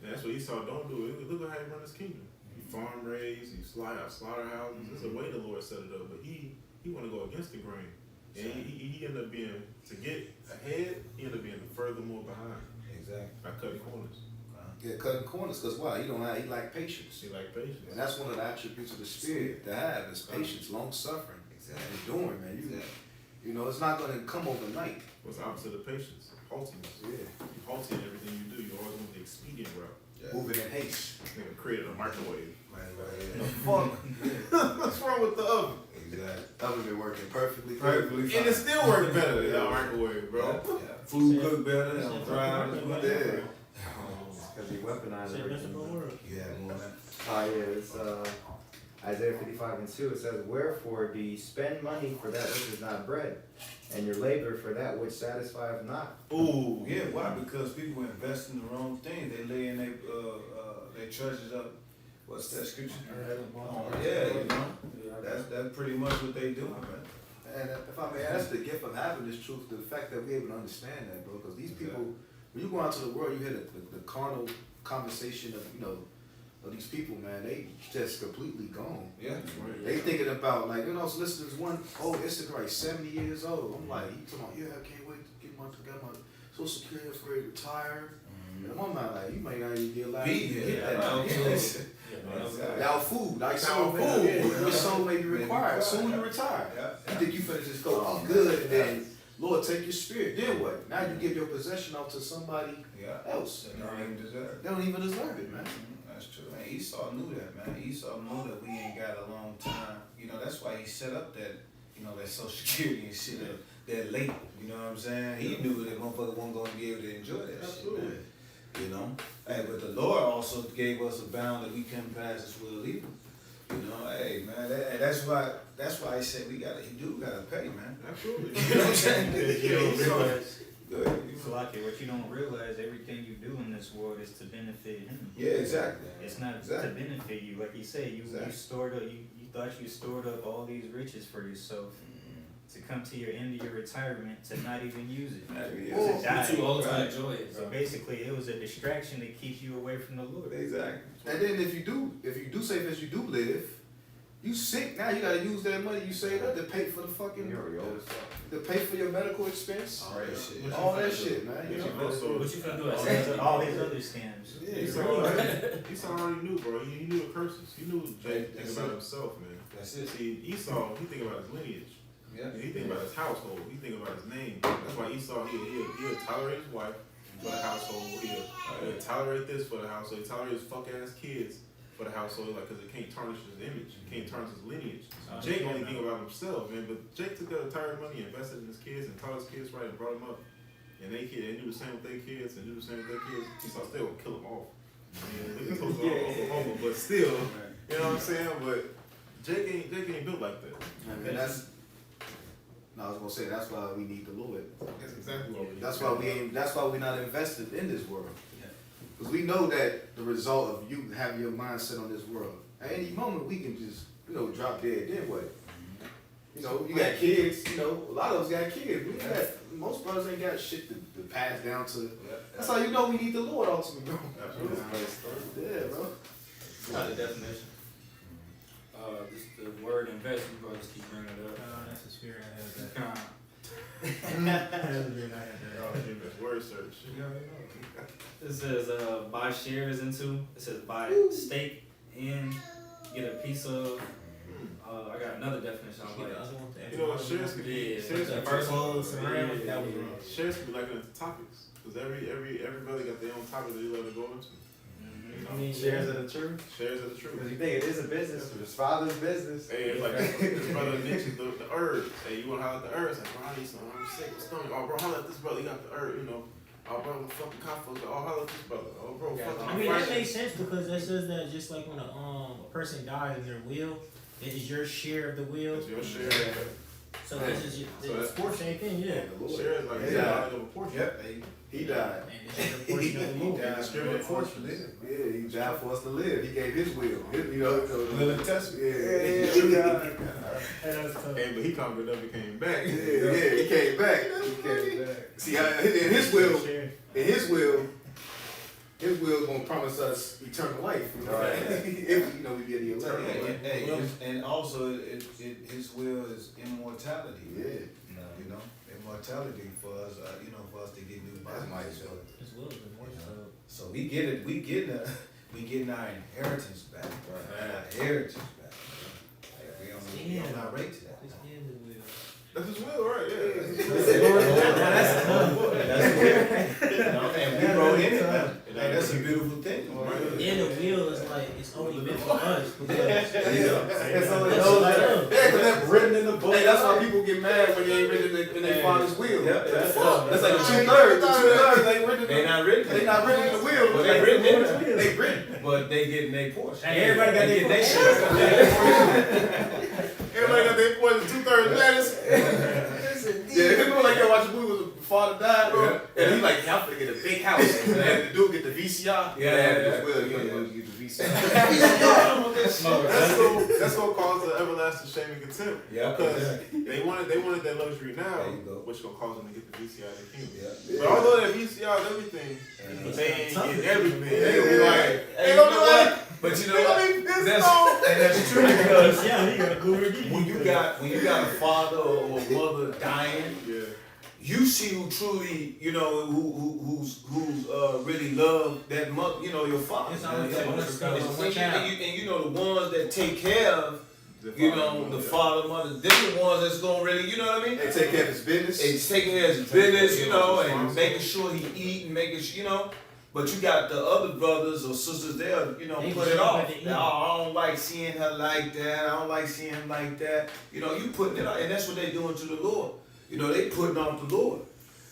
And that's what Esau don't do. Look at how he run his kingdom. He farm raised, he slaughterhouses. There's a way the Lord set it up, but he want to go against the grain. And he ended up being, to get ahead, he ended up being furthermore behind.
Exactly.
By cutting corners.
Yeah, cutting corners, because why? He like patience.
He like patience.
And that's one of the attributes of the spirit to have is patience, long suffering,
Exactly.
enduring, man. You know, it's not gonna come overnight.
What's the opposite of patience? Haughtiness.
Yeah.
You haughty in everything you do. You always want the expedient route.
Moving in haste.
Nigga created a microwave.
The fuck? What's wrong with the oven?
Exactly.
Oven been working perfectly.
Perfectly fine.
And it still works better than that microwave, bro.
Yeah. Food cook better than fried.
Yeah.
Because he weaponized everything.
Yeah, more than.
Yeah, it's Isaiah 55:2. It says, "Wherefore do ye spend money for that which is not bread, and your labor for that which satisfieth not?"
Ooh, yeah, why? Because people invest in the wrong thing. They lay in their treasures up. What's that scripture? Oh, yeah, you know. That's pretty much what they do, man.
And if I may ask, the gift of having this truth, the fact that we're able to understand that, bro, because these people, when you go out to the world, you hear the carnal conversation of, you know, of these people, man, they just completely gone.
Yeah.
They thinking about, like, you know, so listen, there's one old Instagram, 70 years old. I'm like, he talking about, yeah, I can't wait to get my Social Security, I'm ready to retire. And I'm not like, you might not even be alive. Y'all food, like soul food. Your soul may be required. Soon you retire. You think you finna just go good, and then Lord take your spirit. Then what? Now you give your possession out to somebody else.
They don't even deserve it.
They don't even deserve it, man.
That's true. Man, Esau knew that, man. Esau knew that we ain't got a long time. You know, that's why he set up that, you know, that Social Security and shit that late. You know what I'm saying? He knew that motherfucker wasn't gonna be able to enjoy that shit, man. You know? Hey, but the Lord also gave us a bound that we couldn't pass this will either. You know, hey man, that's why I said you gotta pay, man.
Absolutely.
You know what I'm saying?
You don't realize,
Good.
what you don't realize, everything you do in this world is to benefit him.
Yeah, exactly.
It's not
Exactly.
to benefit you. Like you say, you stored up, you thought you stored up all these riches for yourself to come to your end of your retirement to not even use it.
Well,
To die.
You're too old to enjoy it.
So basically, it was a distraction to keep you away from the Lord.
Exactly.
And then if you do say as you do live, you sick now, you gotta use that money you saved up to pay for the fucking, to pay for your medical expense. All that shit, man. You know?
Also,
What you finna do?
All these other scams.
Yeah,
Esau already knew, bro. He knew the curses. He knew Jake think about himself, man.
That's it.
See, Esau, he think about his lineage.
Yeah.
He think about his household. He think about his name. That's why Esau, he'll tolerate his wife for the household. He'll tolerate this for the household. He'll tolerate his fuck ass kids for the household, like, cause it can't tarnish his image. It can't tarnish his lineage. Jake only think about himself, man. But Jake took that entire money, invested in his kids, and taught his kids right, and brought them up. And they do the same with their kids, and do the same with their kids. Esau still gonna kill them off. Oklahoma, but still, you know what I'm saying? But Jake ain't built like that.
I mean, I was gonna say that's why we need the Lord.
That's exactly what we need.
That's why we're not invested in this world. Because we know that the result of you having your mindset on this world, at any moment we can just, you know, drop dead. Then what? You know, you got kids, you know, a lot of us got kids. Most brothers ain't got shit to pass down to. That's how you know we need the Lord ultimately, bro.
Absolutely.
Yeah, bro.
Not the definition. Just the word invest, you brothers keep bringing it up.
That's the spirit I had that.
Kind
That's word search.
It says buy shares into. It says buy stake in, get a piece of. I got another definition. I was like,
You know what, shares could be, shares
the
could
first
be,
one.
That was wrong.
shares could be like into topics. Because everybody got their own topic that they love to go into. You know,
mean,
Shares of the truth.
Shares of the truth.
Because you think it is a business, it's his father's business.
Hey, it's like his brother mentions the herbs. Hey, you wanna holler at the herbs? Like, bro, I need some. I'm sick. What's going on? Oh, bro, holler at this brother. He got the herb. You know. Oh, bro, the fucking conflict. Oh, holler at this brother. Oh, bro, fucking.
I mean, that makes sense because that says that just like when a person dies in their will, it is your share of the will.
It's your share.
So this is your,
So that's-
it's same thing, yeah.
Share is like
Yeah.
of a portion.
Yep.
He died.
And it's your portion of the will.
died.
Distributed
For us to
portions.
live.
Yeah, he died for us to live. He gave his will. You know,
Will and testament.
yeah.
That's tough.
Hey, but he conquered up and came back.
Yeah, he came back. He came back. See, in his will, his will gonna promise us eternal life. You know,
Right.
if we get the eternal life.
And also, his will is immortality.
Yeah,
You know, immortality for us. For us to get new
that's
bodies.
mighty dope.
His will is the more so.
So we get it. We getting our inheritance back. Our heritage back. We don't not rate to that.
His hand is will.
That's his will, right? Yeah.
That's tough.
That's weird. And we wrote in it, man. Hey, that's a beautiful thing.
And the will is like, it's only meant for us. Because
It's only
That's
those
like-
that
Yeah, 'cause that
written in the book.
Hey, that's why people get mad when they ain't written in their father's will.
Yeah,
That's
yeah.
like the 2/3. The 2/3 ain't written.
They not written.
They not written in the will.
But they written in it.
They written.
But they getting their portion.
And everybody got
They
their
getting
portion.
Everybody got their poison 2/3 lettuce.
Yeah, they look like they watch a movie with the father died, bro.
Yeah.
And he like, yeah, I'm gonna get a big house. And the dude get the VCR.
Yeah.
Well, you ain't get the VCR.
That's gonna cause an everlasting shame and contempt.
Yeah.
Because they wanted that luxury now,
There you go.
which gonna cause them to get the VCR in the kingdom.
Yeah.
But although that VCR is everything, but they ain't getting everything. They gonna be
Yeah.
like,
Hey,
they gonna be
you know
like,
But you know
they
what?
gonna be pissed
That's,
off.
and that's true because
Yeah, he got good.
when you got a father or a mother dying,
Yeah.
you see who truly, who's really love that mother, your father.
It's always that one stuff on one
And
child.
you know the ones that take care of, the father, mother, they're the ones that's gonna really, you know what I mean?
They take care of his business.
It's taking care of his business, and making sure he eat and making sure, but you got the other brothers or sisters there,
They
put it
just
off.
like to eat.
Oh, I don't like seeing her like that. I don't like seeing him like that. You putting it off, and that's what they doing to the Lord. They putting off the Lord.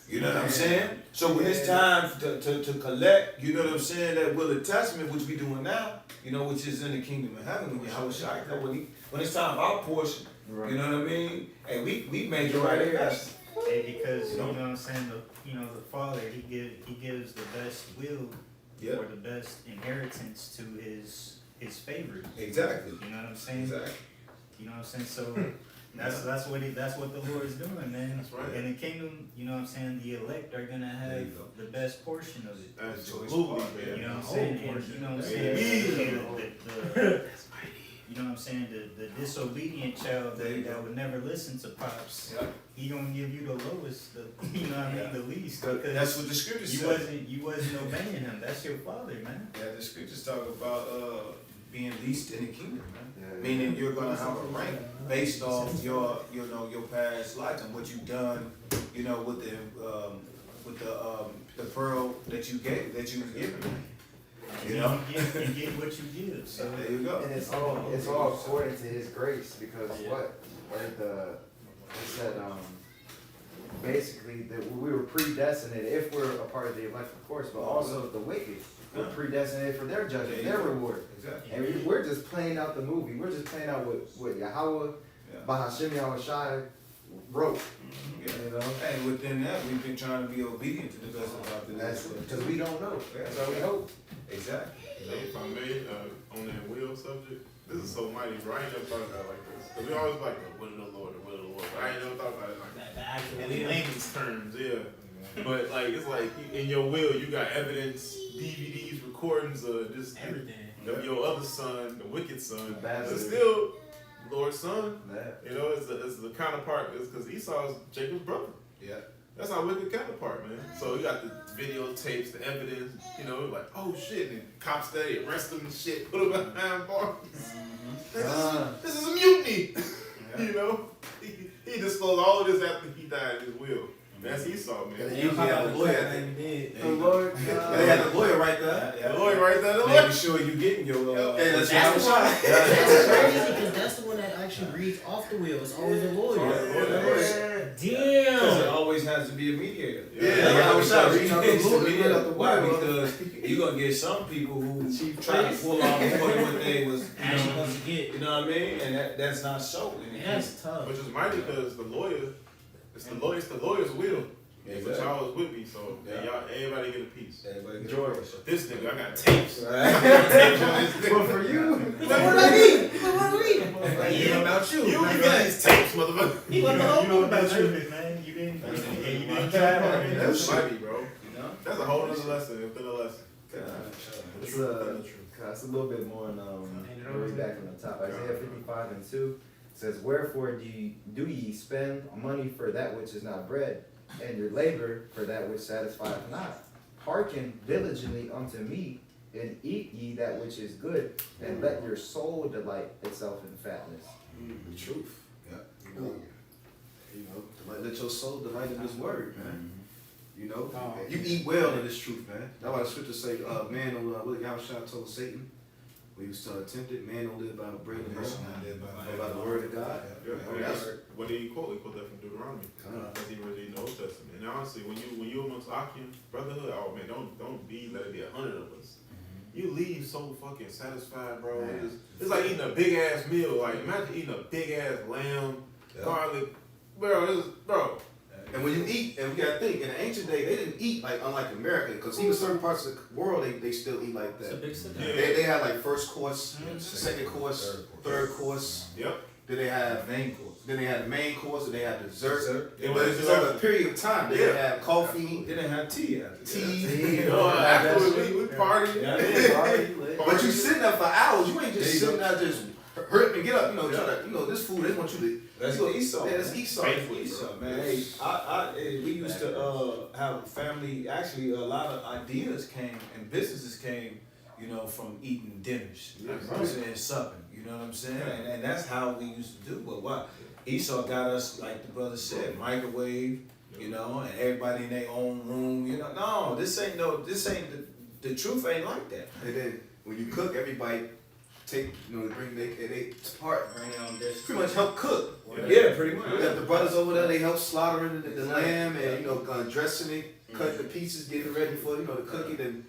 You know what I'm saying? So when it's time to collect, you know what I'm saying, that will and testament, which we doing now, which is in the kingdom of heaven, when it's time for our portion, you know what I mean? And we made it right here.
Hey, because you know what I'm saying, the father he gives the best will
Yeah,
or the best inheritance to his favorite.
exactly.
You know what I'm saying?
Exactly.
You know what I'm saying? So that's what the Lord is doing, man.
That's right.
In the kingdom, you know what I'm saying, the elect are gonna
There you
have
go.
the best portion of it.
Absolutely,
You know
man.
what I'm saying? And you know what I'm saying? You know what I'm saying? The disobedient child
There you
that
go.
would never listen to pops,
Yeah.
he gonna give you the lowest, you know what I mean, the least.
That's
Because
what the scriptures
you
say.
wasn't obeying him. That's your father, man.
Yeah, the scriptures talk about being least in the kingdom, man.
Yeah.
Meaning you're gonna have a rank based off your past life and what you've done, with the pearl that you was given. You know?
You get what you give. So
There you go.
And it's all according to his grace, because it said basically that we were predestinated if we're a part of the elect, of course, but also the wicked were predestinated for their judgment, their reward.
Exactly.
And we're just playing out the movie. We're just playing out what Yahweh,
Yeah.
Bahashim Yahushai wrote.
Yeah.
You know,
And within that, we've been trying to be obedient to the best of our ability.
that's because we don't know. That's all we hope.
Exactly.
Hey, if I may, on that will subject, this is so mighty, bro. I ain't never thought about it like this. Because we always like the will of the Lord, the will of the Lord. But I ain't never thought about it like that.
The actual
In
will.
layman's terms, yeah. But like, it's like in your will, you got evidence, DVDs, recordings of just
Everything.
of your other son, the wicked son.
The bastard.
It's still Lord's son.
That.
You know, it's the counterpart. It's because Esau is Jacob's brother.
Yeah.
That's our wicked counterpart, man. So you got the videotapes, the evidence, like, oh shit, and cops they arrest him and shit, put him behind bars. This is a mutiny.
Yeah.
He disclosed all of this after he died in his will. That's Esau, man.
And they usually have a lawyer.
The Lord,
They had a lawyer right there.
The lawyer right there, the lawyer.
Making sure you getting your.
Hey, let's
That's
have a
why.
shot.
That's crazy because that's the one that actually reads off the wheel. It's always a lawyer.
Because it
Damn.
always has to be a mediator.
Yeah, I was shot.
Because
Reading out the
it's a
book,
mediator.
reading out the
Why?
book.
Because you're gonna get some people who try to pull off what they was,
Actually supposed to get.
you know what I mean, and that's not so.
That's tough.
Which is mighty because the lawyer, it's the lawyer's will.
Yeah,
But y'all was with me, so
Yeah.
y'all, everybody get a piece.
Everybody get
George.
it.
This nigga, I got tapes.
Well, for you.
He's like, what do I need? He's like, what do I need?
Like, yeah, about you.
You got these tapes, motherfucker.
He want the whole book about you.
man. You didn't.
That's mighty, bro.
You know?
That's a whole other lesson within a lesson.
It's
Truth within the truth.
It's a little bit more way back from the top. Isaiah 55:2 says, "Wherefore do ye spend money for that which is not bread, and your labor for that which satisfieth not? Hearken diligently unto me, and eat ye that which is good, and let your soul delight itself in fatness."
The truth.
Yeah.
You know, let your soul delight in His word, man. You know, you eat well in this truth, man. That's why the scriptures say, man don't what Yahushua told Satan when he was tempted, man don't live by bread alone, but by the word of God.
Yeah,
That's-
what did he quote? He quoted that from Deuteronomy. Because he read the Old Testament. And honestly, when you amongst Akim brotherhood, oh man, don't be let it be 100 of us. You leave so fucking satisfied, bro. It's like eating a big ass meal. Like imagine eating a big ass lamb, garlic, bro.
And when you eat, and we gotta think, in the ancient day, they didn't eat like unlike America, because even certain parts of the world, they still eat like
It's a
that.
big sit
Yeah.
They had like first course, second course, third course.
Yep.
Then they have
Main course.
then they had the main course, and they had dessert.
Yeah,
But it's over a period of time. They would have coffee,
They didn't have tea after.
tea.
Afterwards, we party.
But you sitting there for hours. You ain't just
There you
sitting there just hurt and get up. You know,
Yeah.
try to, this food. They want you to.
That's Esau.
Yeah, that's Esau.
Esau, man. Hey, we used to have a family. Actually, a lot of ideas came and businesses came, you know, from eating dinners, and supping. You know what I'm saying? And that's how we used to do. But what Esau got us, like the brother said, microwave. You know, and everybody in their own room. You know, no, this ain't the truth ain't like that.
And then when you cook, everybody take they part
Bring it on this.
pretty much help cook.
Yeah, pretty much.
You got the brothers over there. They help slaughtering the lamb and dressing it, cut the pieces, get it ready for the cooking. And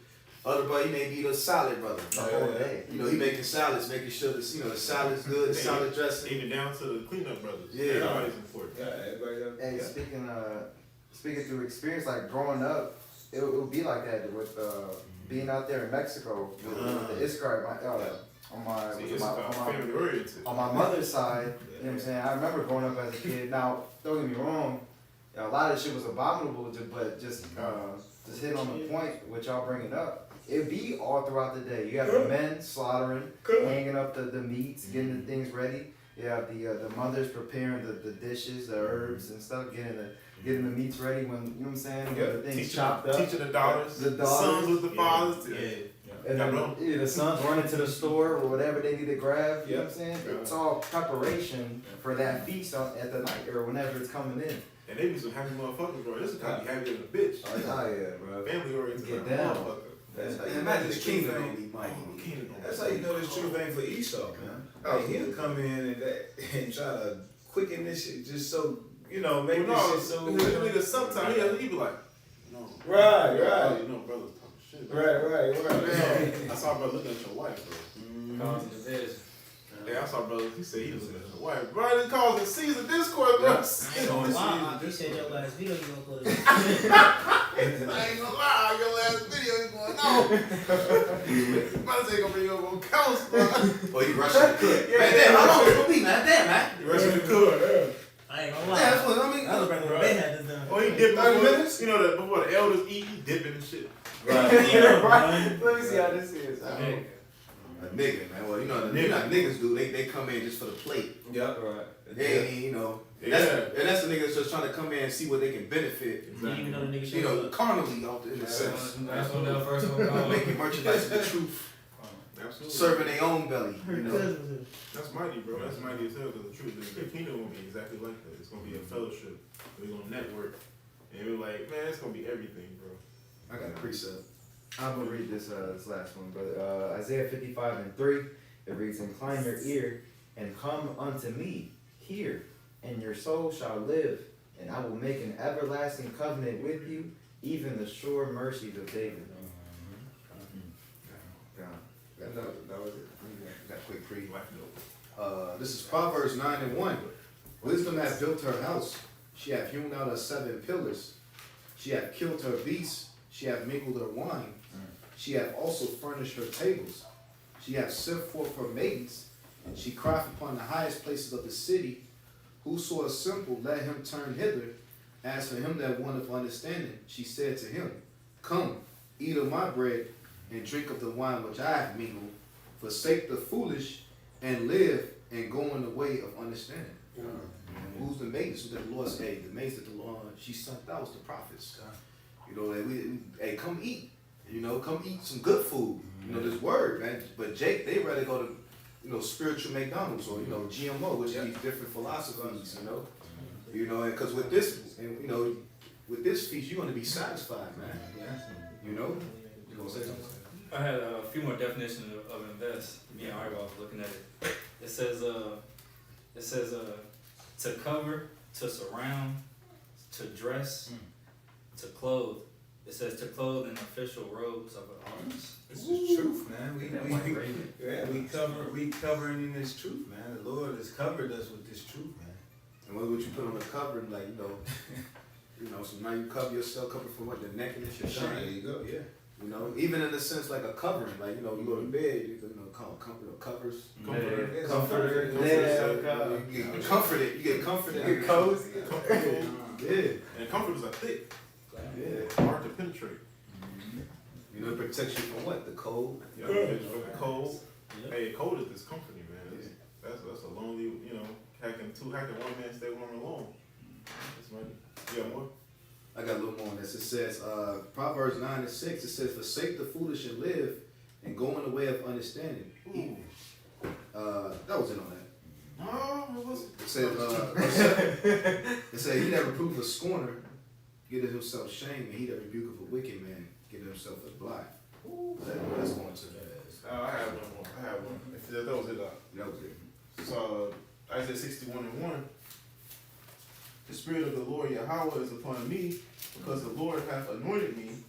other brother, he may be the salad brother.
The whole day.
You know, he making salads, making sure that the salad's good, the salad dressing.
Even down to the cleanup brothers.
Yeah.
Everybody's important.
Yeah, everybody.
And speaking through experience, like growing up, it would be like that with being out there in Mexico with the Iscari,
Family oriented.
on my mother's side. You know what I'm saying? I remember growing up as a kid. Now, don't get me wrong, a lot of shit was abominable, but just hitting on the point, what y'all bringing up, it'd be all throughout the day. You have the men slaughtering, hanging up the meats, getting the things ready. You have the mothers preparing the dishes, the herbs and stuff, getting the meats ready when, you know what I'm saying, when the things chopped up.
Teaching the daughters.
The daughters.
Sons with the fathers.
And then the sons running to the store or whatever they need to grab, you know what I'm saying?
Yeah.
It's all preparation for that feast at the night or whenever it's coming in.
And they be some happy motherfuckers, bro. This is kind of happy than a bitch.
Oh yeah, bro.
Family oriented.
Get
like a
down.
motherfucker.
That's how you
Imagine
know
the
this
kingdom
truth
gonna
ain't.
be mighty.
That's how you know this truth ain't for Esau, man. Like, he'll come in and try to quicken this shit just so, make
Well,
this shit so.
nigga, sometimes he be like, no.
Right.
You know, brothers talking shit.
Right.
I saw a brother looking at your wife, bro.
Causing division.
Yeah, I saw a brother, he said he was looking at your wife. Bro, it caused a season discord, bro.
I ain't gonna lie, you said your last video you gonna go to.
I ain't gonna lie, your last video is going on. Brother ain't gonna bring you up on counts, bro.
Or you rushing to cook. Man, damn, how long it's gonna be, man? Damn, man.
You rushing to cook,
I ain't gonna
Yeah,
lie.
that's what I mean.
I was ready when they had this done.
Or he dipping
30
before,
minutes?
you know, before the elders eat, he dipping and shit.
Right. Let me see how this is.
A nigga, man. Well, you know how niggas do. They come in just for the plate.
Yep. Right.
They ain't, and that's the niggas that's just trying to come in and see what they can benefit.
You didn't even know the nigga shit.
Carnally out there in a sense.
That's when that first one goes.
Making merchandise of the truth.
Absolutely.
Serving their own belly.
That's mighty, bro. That's mighty as hell because the truth is the kingdom will be exactly like that. It's gonna be a fellowship. We're gonna network And we were like, man, it's gonna be everything, bro.
I got a precept.
I'm gonna read this this last one, brother. Isaiah 55:3. It reads, "Incline your ear and come unto me, hear, and your soul shall live, and I will make an everlasting covenant with you, even the sure mercies of David."
That was it. Got a quick pre. This is Proverbs 9:1. Wisdom hath built her house. She hath hewn out her 7 pillars. She hath killed her beasts. She hath mingled her wine. She hath also furnished her tables. She hath sent forth her maidens, and she crieth upon the highest places of the city. Whoso is simple, let him turn hither. As for him that wanteth understanding, she said to him, Come, eat of my bread, and drink of the wine which I have mingled. Forsake the foolish, and live, and go in the way of understanding. Who's the maidens? Who that the Lord said, the maids that the Lord, she sent out was the prophets. You know, hey, come eat. You know, come eat some good food. You know, this word, man. But Jake, they rather go to, you know, spiritual McDonald's or, you know, GMO, which is different philosophies, you know. You know, because with this, and, you know, with this feast, you're going to be satisfied, man. You know? You gonna say something?
I had a few more definitions of invest. Me and Argo was looking at it. It says to cover, to surround, to dress, to clothe. It says to clothe in official robes of arms.
This is truth, man. We covering in this truth, man. The Lord has covered us with this truth, man.
And what would you put on the covering, like, you know, so now you cover yourself, cover from what, the nakedness, your shame.
There you go, yeah.
You know, even in a sense like a covering, like, you know, you go to bed, you know, call comfort, covers.
Comforter.
You get comforted, you get comforted.
You're cozy.
Yeah.
And comforters are thick.
Yeah.
Hard to penetrate.
You know, it protects you from what? The cold.
You know, from the cold. Hey, cold is discomforting, man. That's a lonely, you know, how can one man stay warm alone? That's money. You got more?
I got a little more on this. It says, Proverbs 9:6, it says, forsake the foolish and live, and go in the way of understanding. That was it on that.
No, it wasn't.
It said, he that reproveth a scorner, getteth himself shame, and he that rebuketh a wicked man, getteth himself a blind. That's going to that.
I have one more. If that was it.
That was it.
So, Isaiah 61:1. The Spirit of the Lord Yahweh is upon me, because the Lord hath anointed me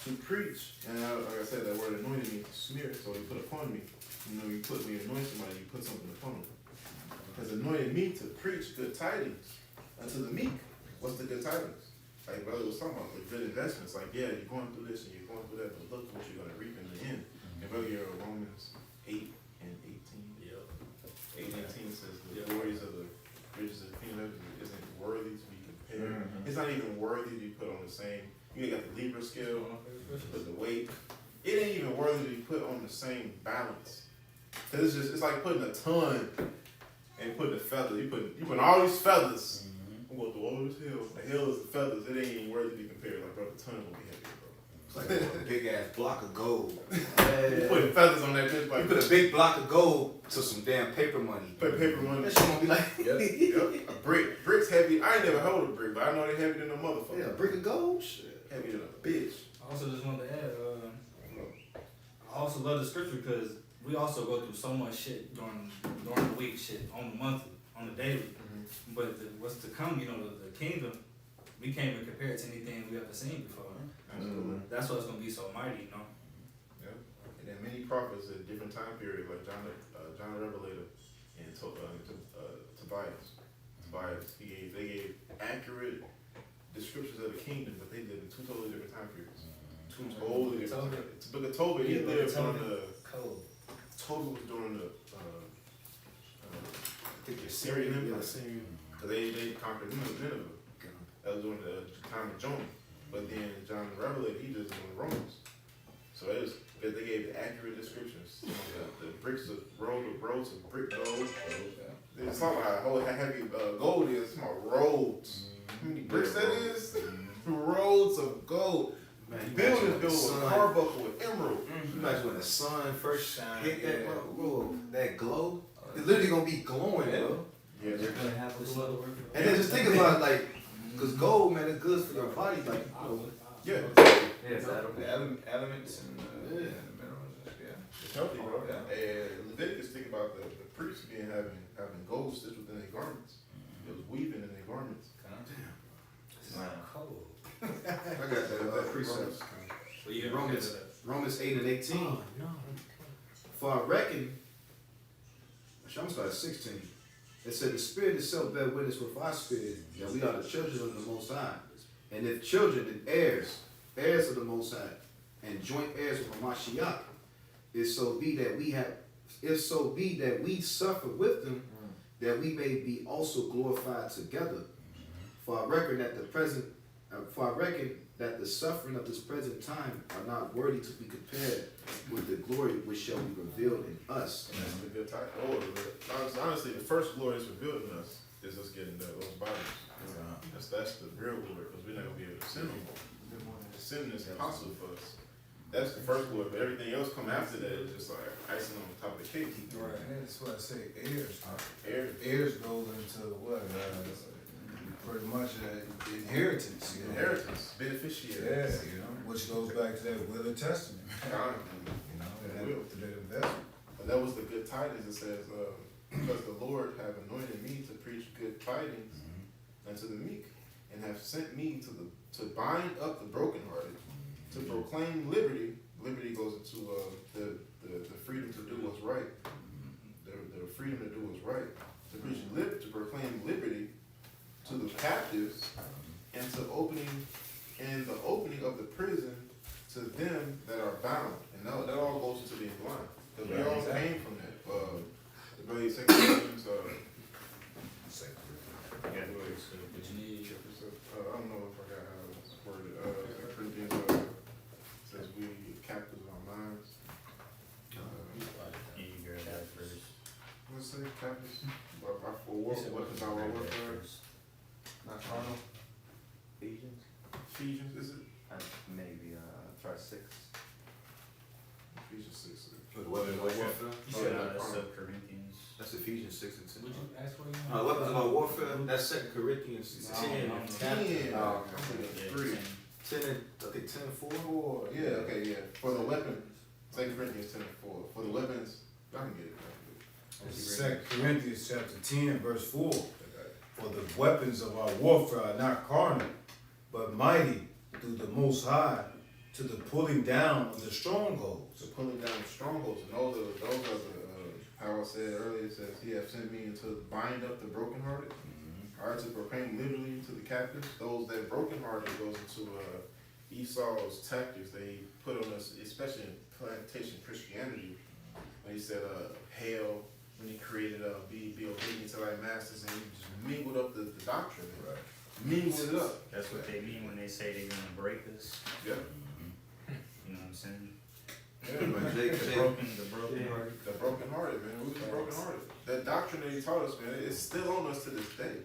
to preach. And like I said, that word anointed me to smear, so he put upon me. You know, when you anoint somebody, you put something upon them. Has anointed me to preach good tidings unto the meek. What's the good tidings? Like brother was talking about, like good investments. Like, yeah, you're going through this and you're going through that, but look what you're going to reap in the end. And brother, you're Romans 8:18. Yep. 8:18 says the glories of the riches of the kingdom isn't worthy to be compared. It's not even worthy to be put on the same. You got the Libra scale, but the weight. It ain't even worthy to be put on the same balance. Cause it's like putting a ton and putting the feathers. You put all these feathers. I'm going through all this hill. The hill is the feathers. It ain't even worthy to be compared. Like, bro, the ton will be heavy, bro.
It's like a big ass block of gold.
You putting feathers on that bitch, like
You put a big block of gold to some damn paper money.
put paper money.
That shit gonna be like,
Yep. A brick. Brick's heavy. I ain't never held a brick, but I know they heavier than a motherfucker.
yeah, a brick of gold? Shit.
Heavier than a bitch.
I also just wanted to add, I also love the scripture because we also go through so much shit during the week, shit on the monthly, on the daily. But what's to come, you know, the kingdom, we can't even compare it to anything we ever seen before.
Absolutely.
That's why it's gonna be so mighty, you know.
Yep. And then many prophets at different time periods, like John the Revelator and Tobias, they gave accurate descriptions of the kingdom, but they lived in two totally different time periods. Two totally different time periods. Book of Tobit, he lived during the Tobit was during the
I think you're
Syrian Empire.
Syrian.
Cause they conquered Nineveh. That was during the time of Jonah. But then John the Revelator, he just doing the Romans. So they gave the accurate descriptions. The bricks of roads of brick gold. It's not about how heavy gold is. It's about roads. How many bricks that is? Roads of gold.
Man,
Buildings built with carbuncle with emerald.
Imagine when the sun first hit that bro, that glow. It's literally gonna be glowing, bro.
Yeah,
They're gonna have this other work.
And then just think about it, like Cause gold, man, is good for your body. Like, you know,
Yeah,
Yes,
The elements and the minerals. Yeah.
it's healthy, bro.
Yeah.
And Leviticus think about the priests having gold stitched within their garments. It was weaving in their garments.
Cold.
I got that precept.
So yeah,
Romans 8 and 18.
Oh, no.
For I reckon, actually, I'm gonna start at 16. It said, the Spirit itself bear witness with our spirit that we are the children of the Most High. And if children, then heirs of the Most High, and joint heirs with Mashiach. If so be that we suffer with them, that we may be also glorified together. For I reckon that the suffering of this present time are not worthy to be compared with the glory which shall be revealed in us.
And that's the good title. Honestly, the first glory that's revealed in us is us getting those bodies. That's the real glory, because we're not gonna be able to sin anymore. Sin is impossible for us. That's the first glory, but everything else come after that is just like icing on the top of the cake.
Right. That's what I say. Heirs.
Heirs.
Goes into what? Pretty much inheritance. You know?
Inheritance, beneficiaries.
Yeah, you know, which goes back to that will and testament. You know, and
Will.
to that investment.
But that was the good tidings. It says, because the Lord have anointed me to preach good tidings unto the meek, and have sent me to bind up the brokenhearted, to proclaim liberty. Liberty goes into the freedom to do what's right, the freedom to do what's right, to preach to proclaim liberty to the captives, and the opening of the prison to them that are bound. And that all goes into being blind, because we all came from that. The brother Second Corinthians,
what you need.
I don't know if I got how it's worded. Second Corinthians says we captives of our minds.
You grab that first.
What's it say? Captives for war. Weapons of our warfare.
Not carnal. Ephesians.
Ephesians, is it?
Maybe try 6.
Ephesians 6.
For the weapons of our warfare.
You said that's of Corinthians.
That's Ephesians 6 and 10.
Would you ask for you?
Weapons of our warfare. That's 2 Corinthians 10.
10.
Oh,
Yeah,
3.
10 and I think 10 and 4.
4. Yeah, okay, yeah. For the weapons. 2 Corinthians 10 and 4. For the weapons, I can get it.
2 Corinthians chapter 10, verse 4. For the weapons of our warfare are not carnal, but mighty through the Most High to the pulling down of the strongholds.
So pulling down the strongholds, and those are the how I said earlier. It says He has sent me to bind up the brokenhearted, all right, to proclaim liberty to the captives. Those that brokenhearted goes into Esau's tactics that he put on us, especially in plantation Christianity, when he said hail, when he created be obedient to thy masters, and he just mingled up the doctrine,
Right.
mingled it up.
That's what they mean when they say they're gonna break us.
Yeah.
You know what I'm saying?
Yeah,
The
man.
broken hearted.
The brokenhearted, man. We was brokenhearted. That doctrine that he taught us, man, it's still on us to this day.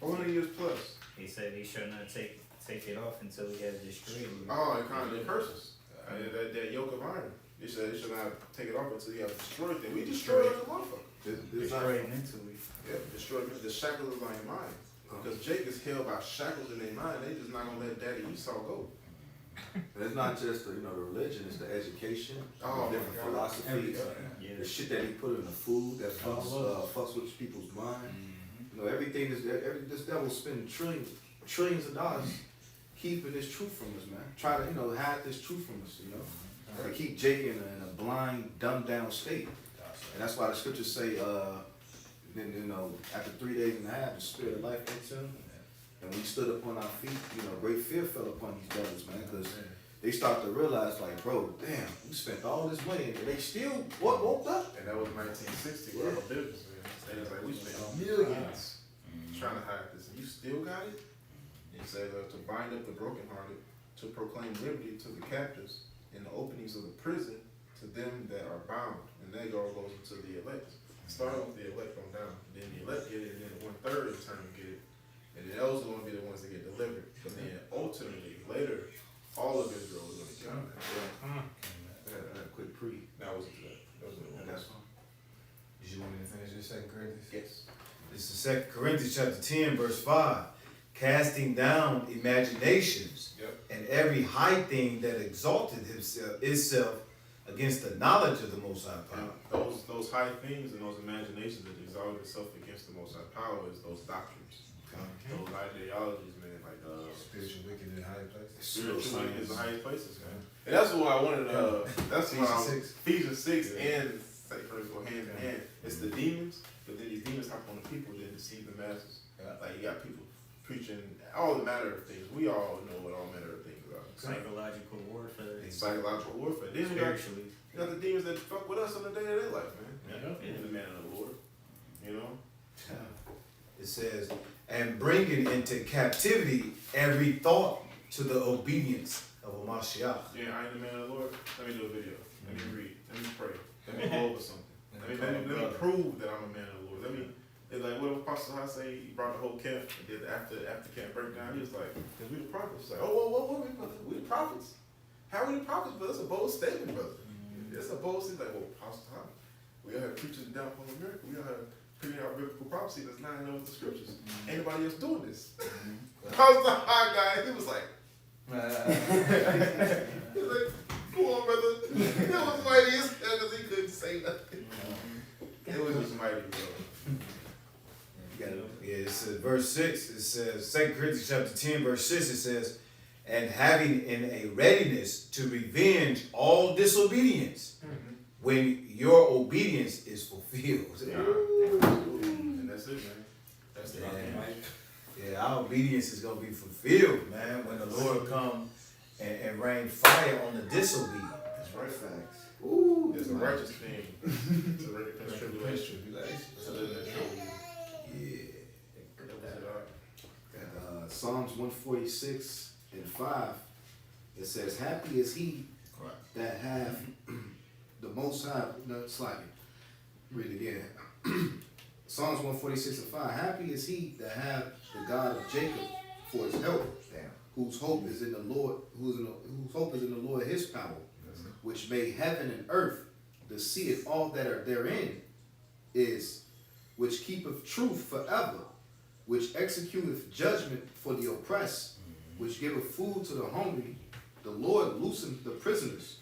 400 years plus.
He said he should not take it off until he has destroyed you.
Oh, it kind of curses. That yoke of iron. He said he should not take it off until he has destroyed it. We destroyed it as a motherfucker.
Destroyed mentally.
Yeah, destroyed it. The shackles of our mind. Because Jake is held by shackles in their mind. They just not gonna let Daddy Esau go.
And it's not just the religion, it's the education,
Oh,
the different
my God.
philosophies,
Yeah.
the shit that he put in the food that fucks with people's mind. You know, everything is this devil's spending trillions of dollars keeping this truth from us, man. Try to hide this truth from us, to keep Jake in a blind, dumbed down state. And that's why the scriptures say, after 3 days and a half, the spirit of life entered him. And we stood upon our feet, great fear fell upon these devils, man, because they start to realize, like, bro, damn, we spent all this money, and they still woke up.
And that was 1960 with our business, man. And it's like, we spent millions trying to hide this, and you still got it? It says to bind up the brokenhearted, to proclaim liberty to the captives, and the openings of the prison to them that are bound. And that all goes into the elect. Starting with the elect on down. Then the elect get it, and then 1/3 of the time get it. And then those are going to be the ones that get delivered. But then ultimately, later, all of Israel is going to get it.
I got a quick pre.
That was the
That's all.
Did you want me to finish this 2 Corinthians?
Yes.
This is 2 Corinthians chapter 10, verse 5. casting down imaginations
Yep.
and every high thing that exalted itself against the knowledge of the Most High
And
Power.
those high things and those imaginations that exalt itself against the Most High Power is those doctrines, those ideologies, man. Like
Spiritual wicked in high places.
spiritual is the highest places, man. And that's why I wanted. That's why Ephesians 6 and First go hand in hand. It's the demons, but then these demons hop on the people that deceive the masses. Like you got people preaching all the manner of things. We all know what all manner of things are.
Psychological warfare.
Psychological warfare. Then you got
Spiritually.
the demons that fuck with us on the day-to-day life, man.
Yeah.
The man of the Lord, you know.
It says, and bringing into captivity every thought to the obedience of a Mashiach.
Yeah, I ain't the man of the Lord. Let me do a video. Let me read. Let me pray. Let me go over something. Let me prove that I'm a man of the Lord. It's like what Apostle High say, he brought the whole camp and did after camp breakdown. He was like, because we the prophets. He's like, whoa, we the prophets. How are we the prophets? But that's a bold statement, brother. It's a bold statement. Like, well, Apostle High, we out here preaching the downfall of America. We out here figuring out biblical prophecy that's not in with the scriptures. Ain't nobody else doing this. Apostle High guy, he was like, he was like, come on, brother. That was mighty as hell because he couldn't say nothing. It was just mighty, bro.
Yeah, it says, verse 6, it says, 2 Corinthians chapter 10, verse 6, it says, and having in a readiness to revenge all disobedience when your obedience is fulfilled.
And that's it, man. That's it.
Yeah, our obedience is going to be fulfilled, man, when the Lord come and rain fire on the disobedient.
That's right.
Facts.
Ooh,
It's a righteous thing. It's a righteous tribulation. It's a living tribulation.
Yeah.
Psalms 146 and 5, it says, happy is he that have the Most High, no, slacking. Read it again. Psalms 146 and 5, happy is he that have the God of Jacob for his help, whose hope is in the Lord, whose hope is in the Lord his power, which made heaven and earth, the sea and all that are therein, is, which keepeth truth forever, which executeth judgment for the oppressed, which giveth food to the hungry. The Lord loosened the prisoners.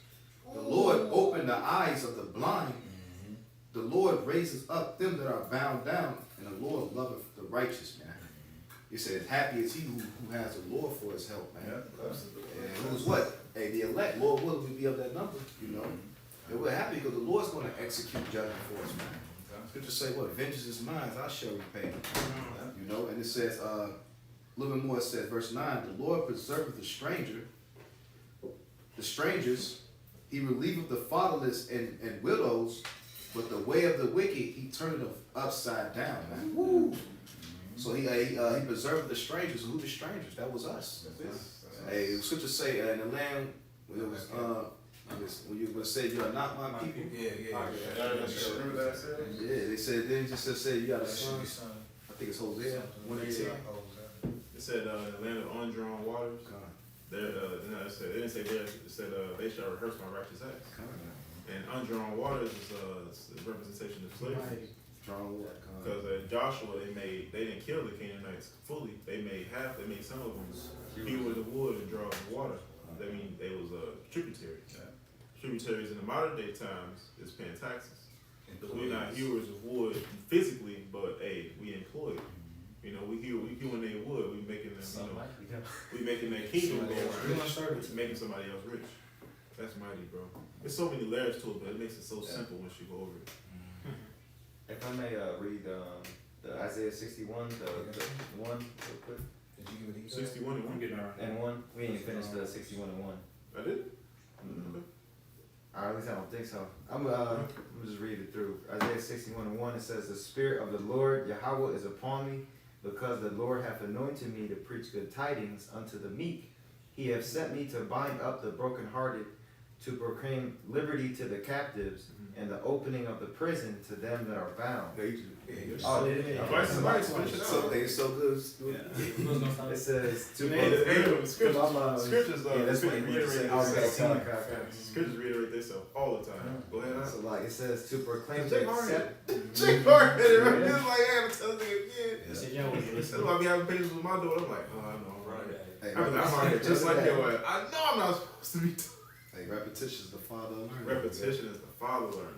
The Lord opened the eyes of the blind. The Lord raises up them that are bound down, and the Lord loveth the righteous, man. He says, happy is he who has the Lord for his help, man. And who's what? Hey, the elect, Lord will be of that number, you know. And we're happy because the Lord's going to execute judgment for us, man. Scripture say, what? Vengeance is mine, I shall repay. You know, and it says, a little bit more, it says, verse 9, the Lord preserveth the stranger, the strangers, he relieveth the fatherless and widows, but the way of the wicked, he turneth upside down, man. Woo! So he preserved the strangers. Who the strangers? That was us. Hey, the scripture say in the land when it was when you were say you are not my people.
Remember that said?
Yeah, they said then just say you got a son. I think it's Hosea 1:10.
It said in the land of undrawn waters. It didn't say there. It said they shall rehearse my righteous acts. And undrawn waters is a representation of slavery. Because Joshua, they didn't kill the Canaanites fully. They made some of them hew the wood and draw the water. That means they was tributary. Tributaries in the modern day times is paying taxes. Because we're not hewers of wood physically, but hey, we employed. You know, we hewing their wood. We making them, we making their kingdom go around. It's making somebody else rich. That's mighty, bro. There's so many layers to it, but it makes it so simple once you go over it.
If I may read the Isaiah 61, the one real quick.
Did you give it
61 and 1.
And 1. We ain't finished the 61 and 1.
I did?
Okay. At least I don't think so. I'm just read it through. Isaiah 61 and 1, it says, the Spirit of the Lord Yahweh is upon me, because the Lord hath anointed me to preach good tidings unto the meek. He hath sent me to bind up the brokenhearted, to proclaim liberty to the captives, and the opening of the prison to them that are bound. Oh, did it?
It's so good.
It says,
Scriptures
reiterate
themselves all the time. Go ahead.
like it says to proclaim
Jake
the accept.
Jake Harden, he was like, hey, I'm telling you again.
He said, "Yo,
That's why I be having patience with my daughter. I'm like, oh, I know, I'm right.
Hey,
I'm hard just like your ass. I know I'm not supposed to be.
Hey, repetition is the father of learning.
Repetition is the father learning.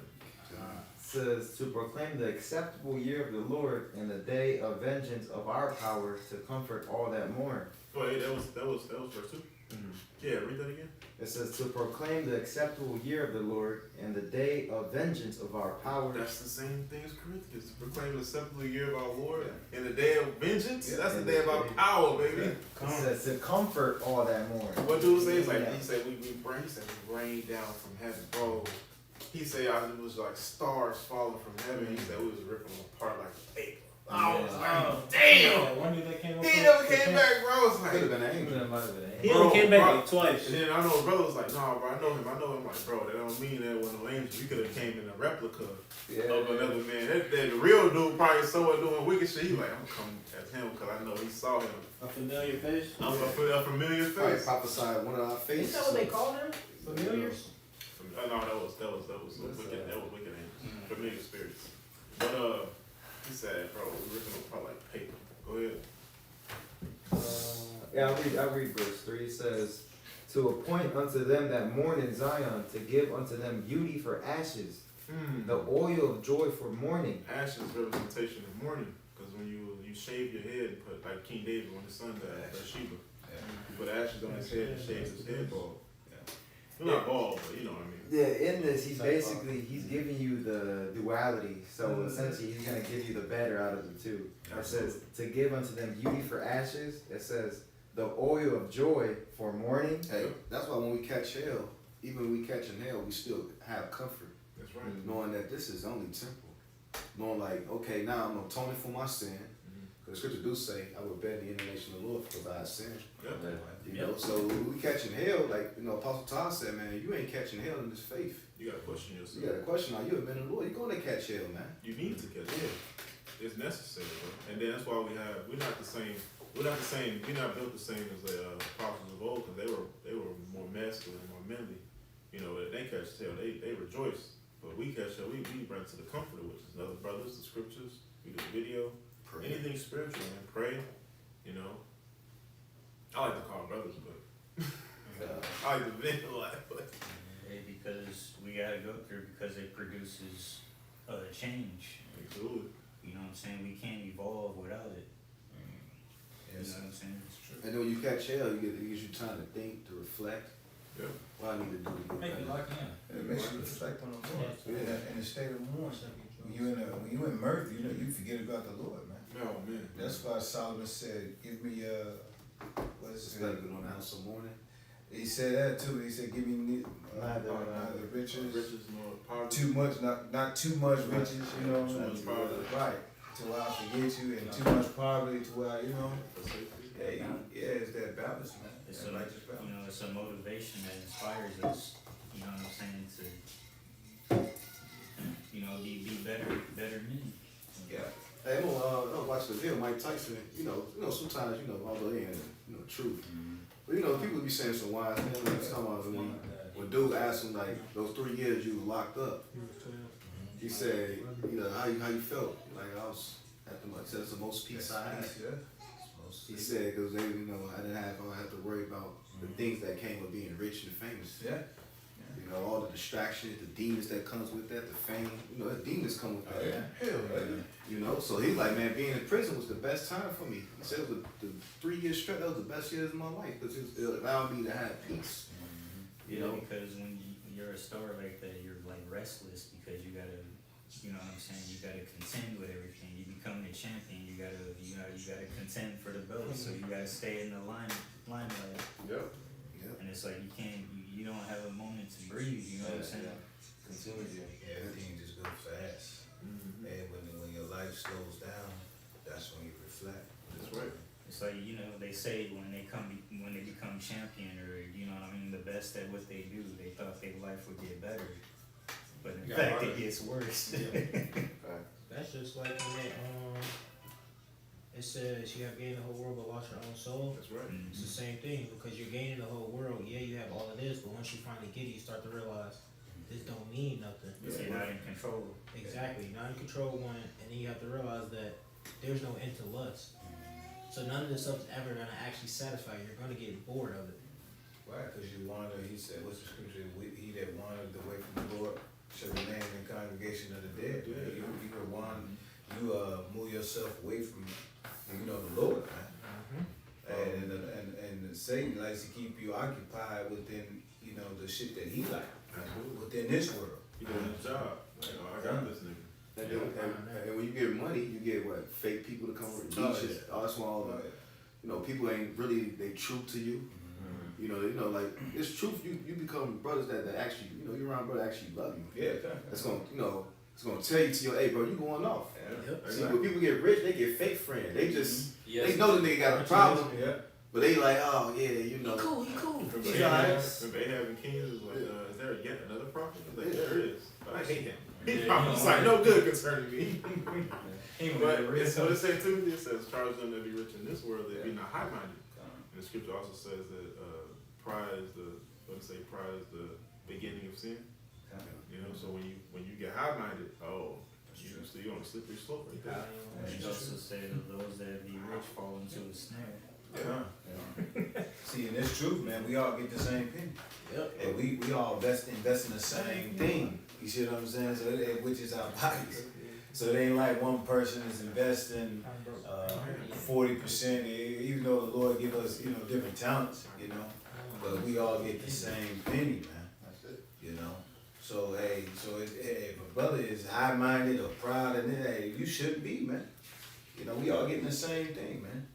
Says to proclaim the acceptable year of the Lord and the day of vengeance of our power to comfort all that mourn.
Oh, hey, that was verse 2. Yeah, read that again.
It says to proclaim the acceptable year of the Lord and the day of vengeance of our power.
That's the same thing as Corinthians. To proclaim the acceptable year of our Lord and the day of vengeance. That's the day of our power, baby.
It says to comfort all that mourn.
What dude say? He's like, he said we rained down from heaven, bro. He said it was like stars falling from heaven. He said we was ripping them apart like paper. I was like, damn.
One dude that came up.
He never came back, bro. I was like,
Could have been an angel.
He only came back like twice.
And then I know brother was like, nah, bro, I know him. Like, bro, that don't mean that was no angel. You could have came in a replica of another man. That the real dude probably somewhere doing wicked shit. He like, I'm coming at him because I know he saw him.
A familiar face.
I'm gonna put a familiar
Probably
face.
prophesied one of our faces.
Is that what they call them? Familiars?
No, that was wicked. That was wicked angels, familiar spirits. But he said, bro, we're ripping them apart like paper. Go ahead.
Yeah, I'll read verse 3. It says, to appoint unto them that mourn in Zion, to give unto them beauty for ashes, the oil of joy for mourning.
Ashes representation of mourning, because when you shave your head and put like King David when his son died, Bathsheba, you put ashes on his head and shave his head bald. Well, not bald, but you know what I mean.
Yeah, in this, he's giving you the duality. So essentially, he's going to give you the better out of the two. It says, to give unto them beauty for ashes. It says, the oil of joy for mourning.
Hey, that's why when we catch hell, even when we catching hell, we still have comfort.
That's right.
Knowing that this is only temporal. Knowing like, okay, now I'm atoning for my sin. Because scripture do say, I will bear the indignation of the Lord because I have sinned. You know, so when we catching hell, like, you know, Apostle Todd said, man, you ain't catching hell in this faith.
You gotta question yourself.
You got a question, are you a man of the Lord? You're going to catch hell, man.
You need to catch it. It's necessary, bro. And then that's why we're not the same. We're not built the same as the apostles of old, because they were more masculine, more manly. You know, they catch hell, they rejoice. But we catch hell, we run to the comforter, which is other brothers, the scriptures, we do video, anything spiritual, man. Pray, you know. I like to call brothers, but I like to vent a lot, but
Because we gotta go through, because it produces change.
absolutely.
You know what I'm saying? We can't evolve without it. You know what I'm saying?
And then when you catch hell, it gives you time to think, to reflect.
Yeah.
What I need to do to get
Make it
better.
lock in.
It makes you reflect on the Lord.
Yeah.
In the state of mourning. When you in mirth, you know, you forget about the Lord, man.
Oh man.
That's why Solomon said, give me what is
It's
it?
better to go on the house of mourning.
He said that too. He said, give me
Neither,
neither riches,
Riches nor poverty.
too much, not too much riches, you know.
Too much poverty.
Right. To where I forget you, and too much poverty to where, you know. It's that balance, man.
It's
That
a,
righteous balance.
you know, it's a motivation that inspires us. You know what I'm saying? To, you know, be better men.
Yeah.
Hey, I'm gonna watch the video, Mike Tyson. You know, sometimes, you know, although he ain't, you know, truth. But you know, people be saying some wise things. Like, talking about when dude asked him like, those 3 years you were locked up. He said, you know, how you felt? Like I was at the most peace I had. He said, because you know, I didn't have to worry about the things that came with being rich and famous.
Yeah.
You know, all the distractions, the demons that comes with that, the fame. You know, the demons come with that.
Hell, yeah.
You know, so he's like, man, being in prison was the best time for me. He said the 3 years straight, that was the best years of my life because it allowed me to have peace. You know,
because when you're a star like that, you're like restless because you gotta, you know what I'm saying? You gotta contend with everything. You become the champion. You gotta contend for the belt. So you gotta stay in the limelight.
Yep.
And it's like you don't have a moment to breathe. You know what I'm saying?
continue.
Yeah, everything just goes fast. And when your life slows down, that's when you reflect.
That's right.
It's like, you know, they say when they become champion, or you know what I mean, the best at what they do, they thought their life would get better, but in fact it gets worse.
That's just like when it says you have gained the whole world but lost your own soul.
That's right.
It's the same thing because you're gaining the whole world. Yeah, you have all of this, but once you finally get it, you start to realize this don't mean nothing.
You're not in control.
Exactly. Not in control one, and then you have to realize that there's no end to lust. So none of this stuff is ever gonna actually satisfy you. You're gonna get bored of it.
Right, because you wander, he said, what's the scripture? He that wandered away from the Lord shall remain in the congregation of the dead. Man. You can wander, you move yourself away from, the Lord, man. And Satan likes to keep you occupied within, the shit that he like, within this world.
You doing his job. Like, oh, I got this nigga.
And when you get money, you get what? Fake people to come with leeches. That's why all the, people ain't really, they true to you. Like it's truth. You become brothers that actually, you're around brother actually love you.
Yeah,
That's gonna, it's gonna tell you to your, hey, bro, you going off.
Yep.
See, when people get rich, they get fake friends. They just,
Yes.
they know the nigga got a problem,
Yeah.
but they like, oh yeah,
He cool.
Remember
He's alright.
Ahab and Kings was like, is there yet another prophet? He's like, there is, but I hate him. He
Yeah,
prophesied no good concerning me.
He
But
went
it's what it says too. It says, charge them to be rich in this world, they be not high-minded. And the scripture also says that pride is pride is the beginning of sin. So when you get high-minded, you're on a slippery slope right there.
And also say that those that be rich fall into a snare.
Yeah. See, and it's true, man. We all get the same penny.
Yep.
And we all invest in the same thing. You see what I'm saying? So which is our bodies. So it ain't like one person is investing 40%, even though the Lord give us, different talents, but we all get the same penny, man.
That's it.
So if a brother is high-minded or proud, and hey, you shouldn't be, man. We all getting the same thing, man.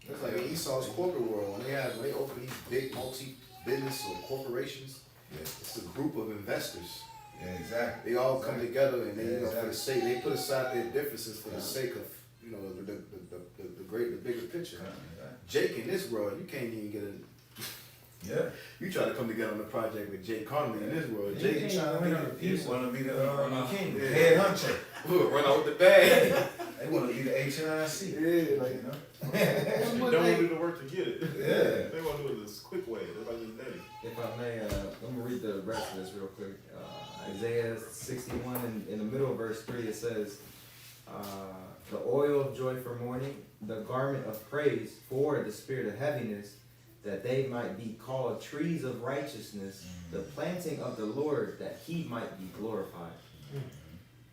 It's like in Esau's corporate world, when they open these big multi-business or corporations, it's a group of investors.
Yeah, exactly.
They all come together and they,
Yeah,
for the sake, they put aside their differences for the sake of, the bigger picture. Jake in this world, you can't even get a.
Yeah.
You try to come together on the project with Jake Conley in this world.
Jake
Jake
trying to be the king,
Yeah.
head hunter.
run out with the bag.
They want to be the HNIC.
Yeah, like
They don't want to do the work to get it.
Yeah.
They want to do it this quick way. They're like this daddy.
If I may, I'm gonna read the rest of this real quick. Isaiah 61 in the middle of verse 3, it says, the oil of joy for mourning, the garment of praise for the spirit of heaviness, that they might be called trees of righteousness, the planting of the Lord, that he might be glorified.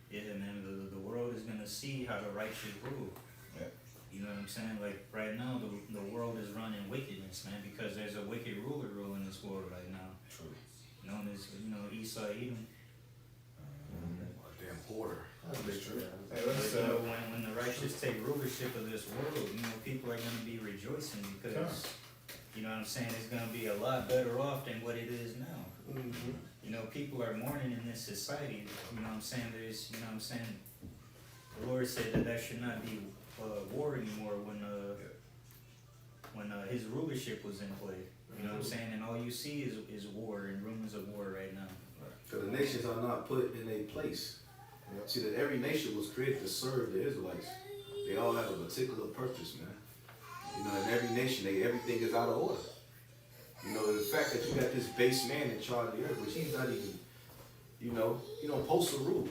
Yeah, man, the world is gonna see how the righteous rule.
Yeah.
You know what I'm saying? Like right now, the world is running wickedness, man, because there's a wicked ruler ruling this world right now.
True.
Known as, Esau, Edom.
damn hoarder.
That's true. Hey,
But,
let's,
when the righteous take rulership of this world, people are gonna be rejoicing because, you know what I'm saying, it's gonna be a lot better off than what it is now. People are mourning in this society. You know what I'm saying? The Lord said that should not be war anymore when his rulership was in play. You know what I'm saying? And all you see is war and rumors of war right now.
Because the nations are not put in a place. See, that every nation was created to serve the Israelites. They all have a particular purpose, man. In every nation, everything is out of order. The fact that you got this base man in charge of the earth, which he's not even, he don't post a rule.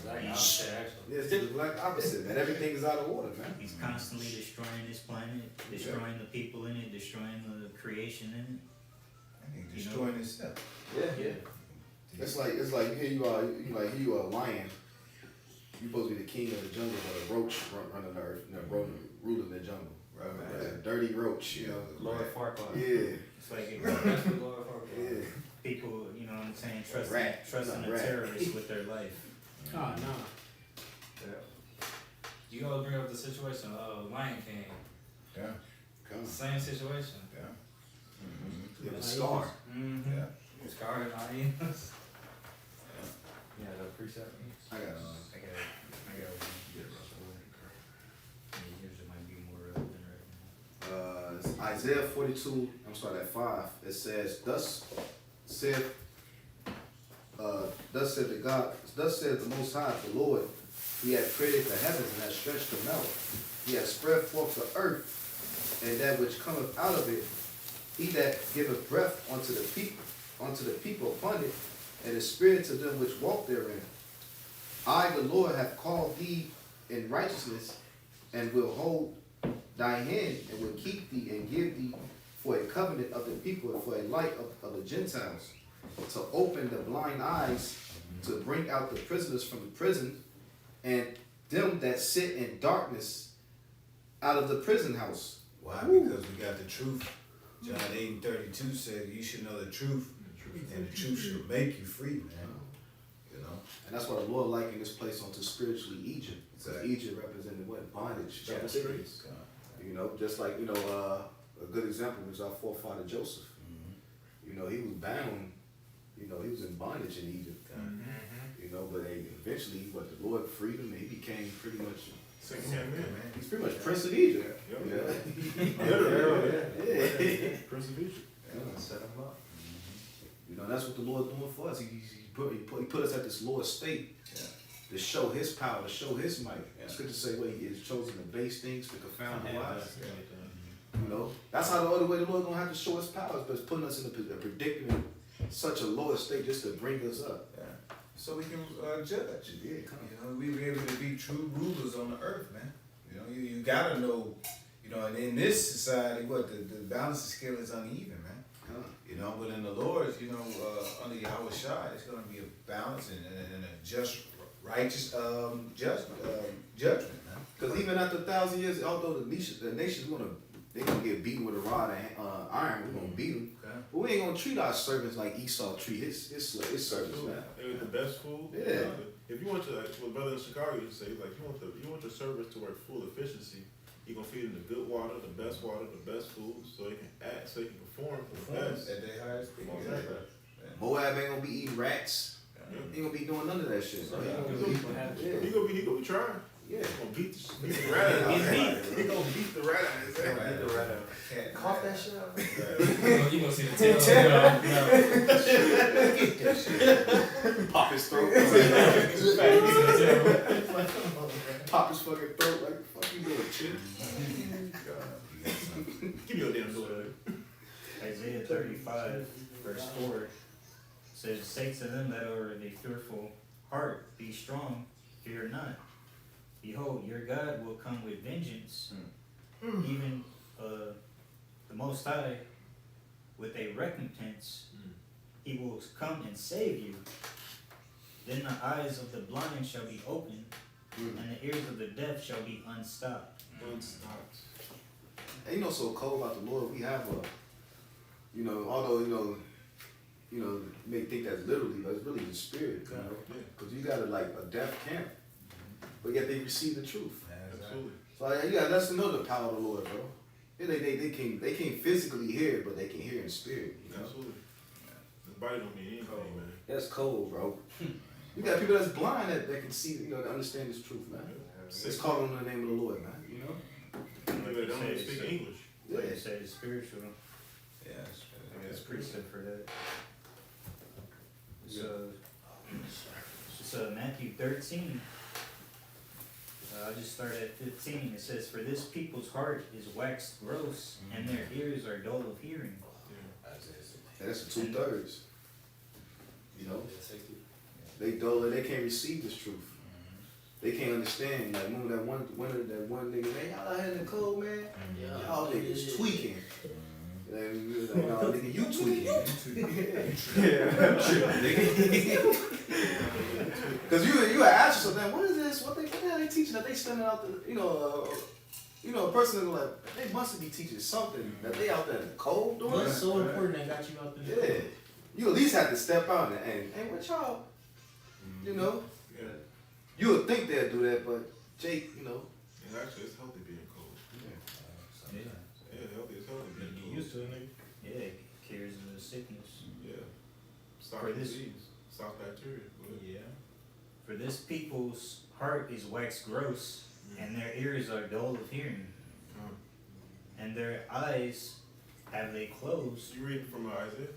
Like opposite, actually.
It's just like opposite, man. Everything is out of order, man.
He's constantly destroying this planet, destroying the people in it, destroying the creation in it.
He's destroying himself.
Yeah. It's like here you are a lion. You're supposed to be the king of the jungle, but a roach running the earth, ruling the jungle.
Right, man.
Like a dirty roach,
Lord Farquaad.
Yeah.
It's like
That's what Lord Farquaad.
Yeah.
people, you know what I'm saying,
Rat.
trusting
Not
a
rat.
terrorist with their life.
Oh, no.
You always bring up the situation of Lion King.
Yeah.
Come.
Same situation.
Yeah.
You have a scar.
Mm-hmm.
Yeah.
Scar and hyenas. Yeah, the precept.
I got
I got yours it might be more relevant right now.
it's Isaiah 42, I'm sorry, at 5, it says, thus said the Most High, the Lord, He hath created the heavens and hath stretched them out. He hath spread forth the earth, and that which cometh out of it, He that giveth breath unto the people upon it, and the spirits of them which walk therein. I, the Lord, have called thee in righteousness, and will hold thy hand, and will keep thee, and give thee for a covenant of the people, and for a light of the Gentiles, to open the blind eyes, to bring out the prisoners from the prison, and them that sit in darkness out of the prison house.
Why? Because we got the truth. John 8:32 said, you should know the truth, and the truth shall make you free, man. You know?
And that's why the Lord likened this place unto spiritually Egypt. Because
Exactly.
Egypt represented what? Bondage,
Yeah.
captivity.
God.
You know, just like, a good example was our forefather Joseph.
Mhm.
You know, he was bound, he was in bondage in Egypt. But eventually, the Lord freed him, and he became pretty much,
Second-hand man.
he's pretty much Prince of Egypt.
Yeah.
Yeah.
Literally,
Yeah.
Prince of Egypt.
Set them up.
That's what the Lord's doing for us. He put us at this lower state
Yeah.
to show his power, to show his might.
Yeah.
It's good to say, he has chosen the base things to confound the wise.
Yeah.
That's how the other way the Lord gonna have to show his powers, but it's putting us in a predicament, such a lower state just to bring us up.
Yeah. So we can judge.
Yeah, come on.
We be able to be true rulers on the earth, man. You gotta know, and in this society, the balance of scale is uneven, man. But in the Lord's, under Yahweh Shai, it's gonna be a balance and a just, righteous judgment, man.
Because even after 1,000 years, although the nation's gonna get beaten with a rod and iron, we're gonna beat them.
Okay.
But we ain't gonna treat our servants like Esau treat his servants, man.
They were the best food.
Yeah.
If you want to, like what brother in Chicago used to say, like you want your servers to work full efficiency, you're gonna feed them the good water, the best food, so they can act, so they can perform the best.
At their highest peak.
Yeah.
Moab ain't gonna be eating rats.
Yeah.
He ain't gonna be doing none of that shit. So he
Yeah.
gonna
He gonna be trying.
yeah.
He gonna beat the rat out of his ass. He gonna beat the rat out of his ass.
Get the rat out. Cough that shit out.
You gonna see the tail.
Pop his throat. Pop his fucking throat like the fuck you doing, shit.
Give me your damn daughter.
Isaiah 35, verse 4 says, say to them that are of a fearful heart, be strong, fear not. Behold, your God will come with vengeance, even the Most High, with a recompense. He will come and save you. Then the eyes of the blind shall be opened, and the ears of the deaf shall be unstopped.
Unstopped.
And so cold about the Lord, we have although, you may think that's literally, but it's really the spirit, Because you got a deaf camp, but yet they receive the truth.
Absolutely.
So you got to know the power of the Lord, bro. Yeah, they can't physically hear it, but they can hear in spirit,
Absolutely. The body don't mean anything, man.
That's cold, bro. You got people that's blind that can see, that understand this truth, man. It's calling on the name of the Lord, man,
Maybe they don't even speak English.
Yeah.
Like you said, it's spiritual.
Yeah.
It's precept for that. So Matthew 13. I'll just start at 15. It says, for this people's heart is waxed gross, and their ears are dull of hearing.
And that's the 2/3. They dull, they can't receive this truth. They can't understand. Like, remember that one nigga, man, y'all out here in the cold, man? Y'all niggas tweaking. Like, no, nigga, you tweaking. Because you ask yourself, man, what is this? What the hell they teaching that they standing out the, a person is like, they must be teaching something that they out there in the cold doing.
What's so important that got you out there?
Yeah. You at least have to step out and what y'all,
Yeah.
you would think they'd do that, but Jake,
And actually, it's healthy being cold.
Yeah.
Yeah, healthy. It's healthy being cold.
Used to it, nigga.
Yeah, it cures the sickness.
Yeah. Stop
For this-
disease. Stop bacteria.
Yeah. For this people's heart is waxed gross, and their ears are dull of hearing, and their eyes have they closed.
You read from Isaiah?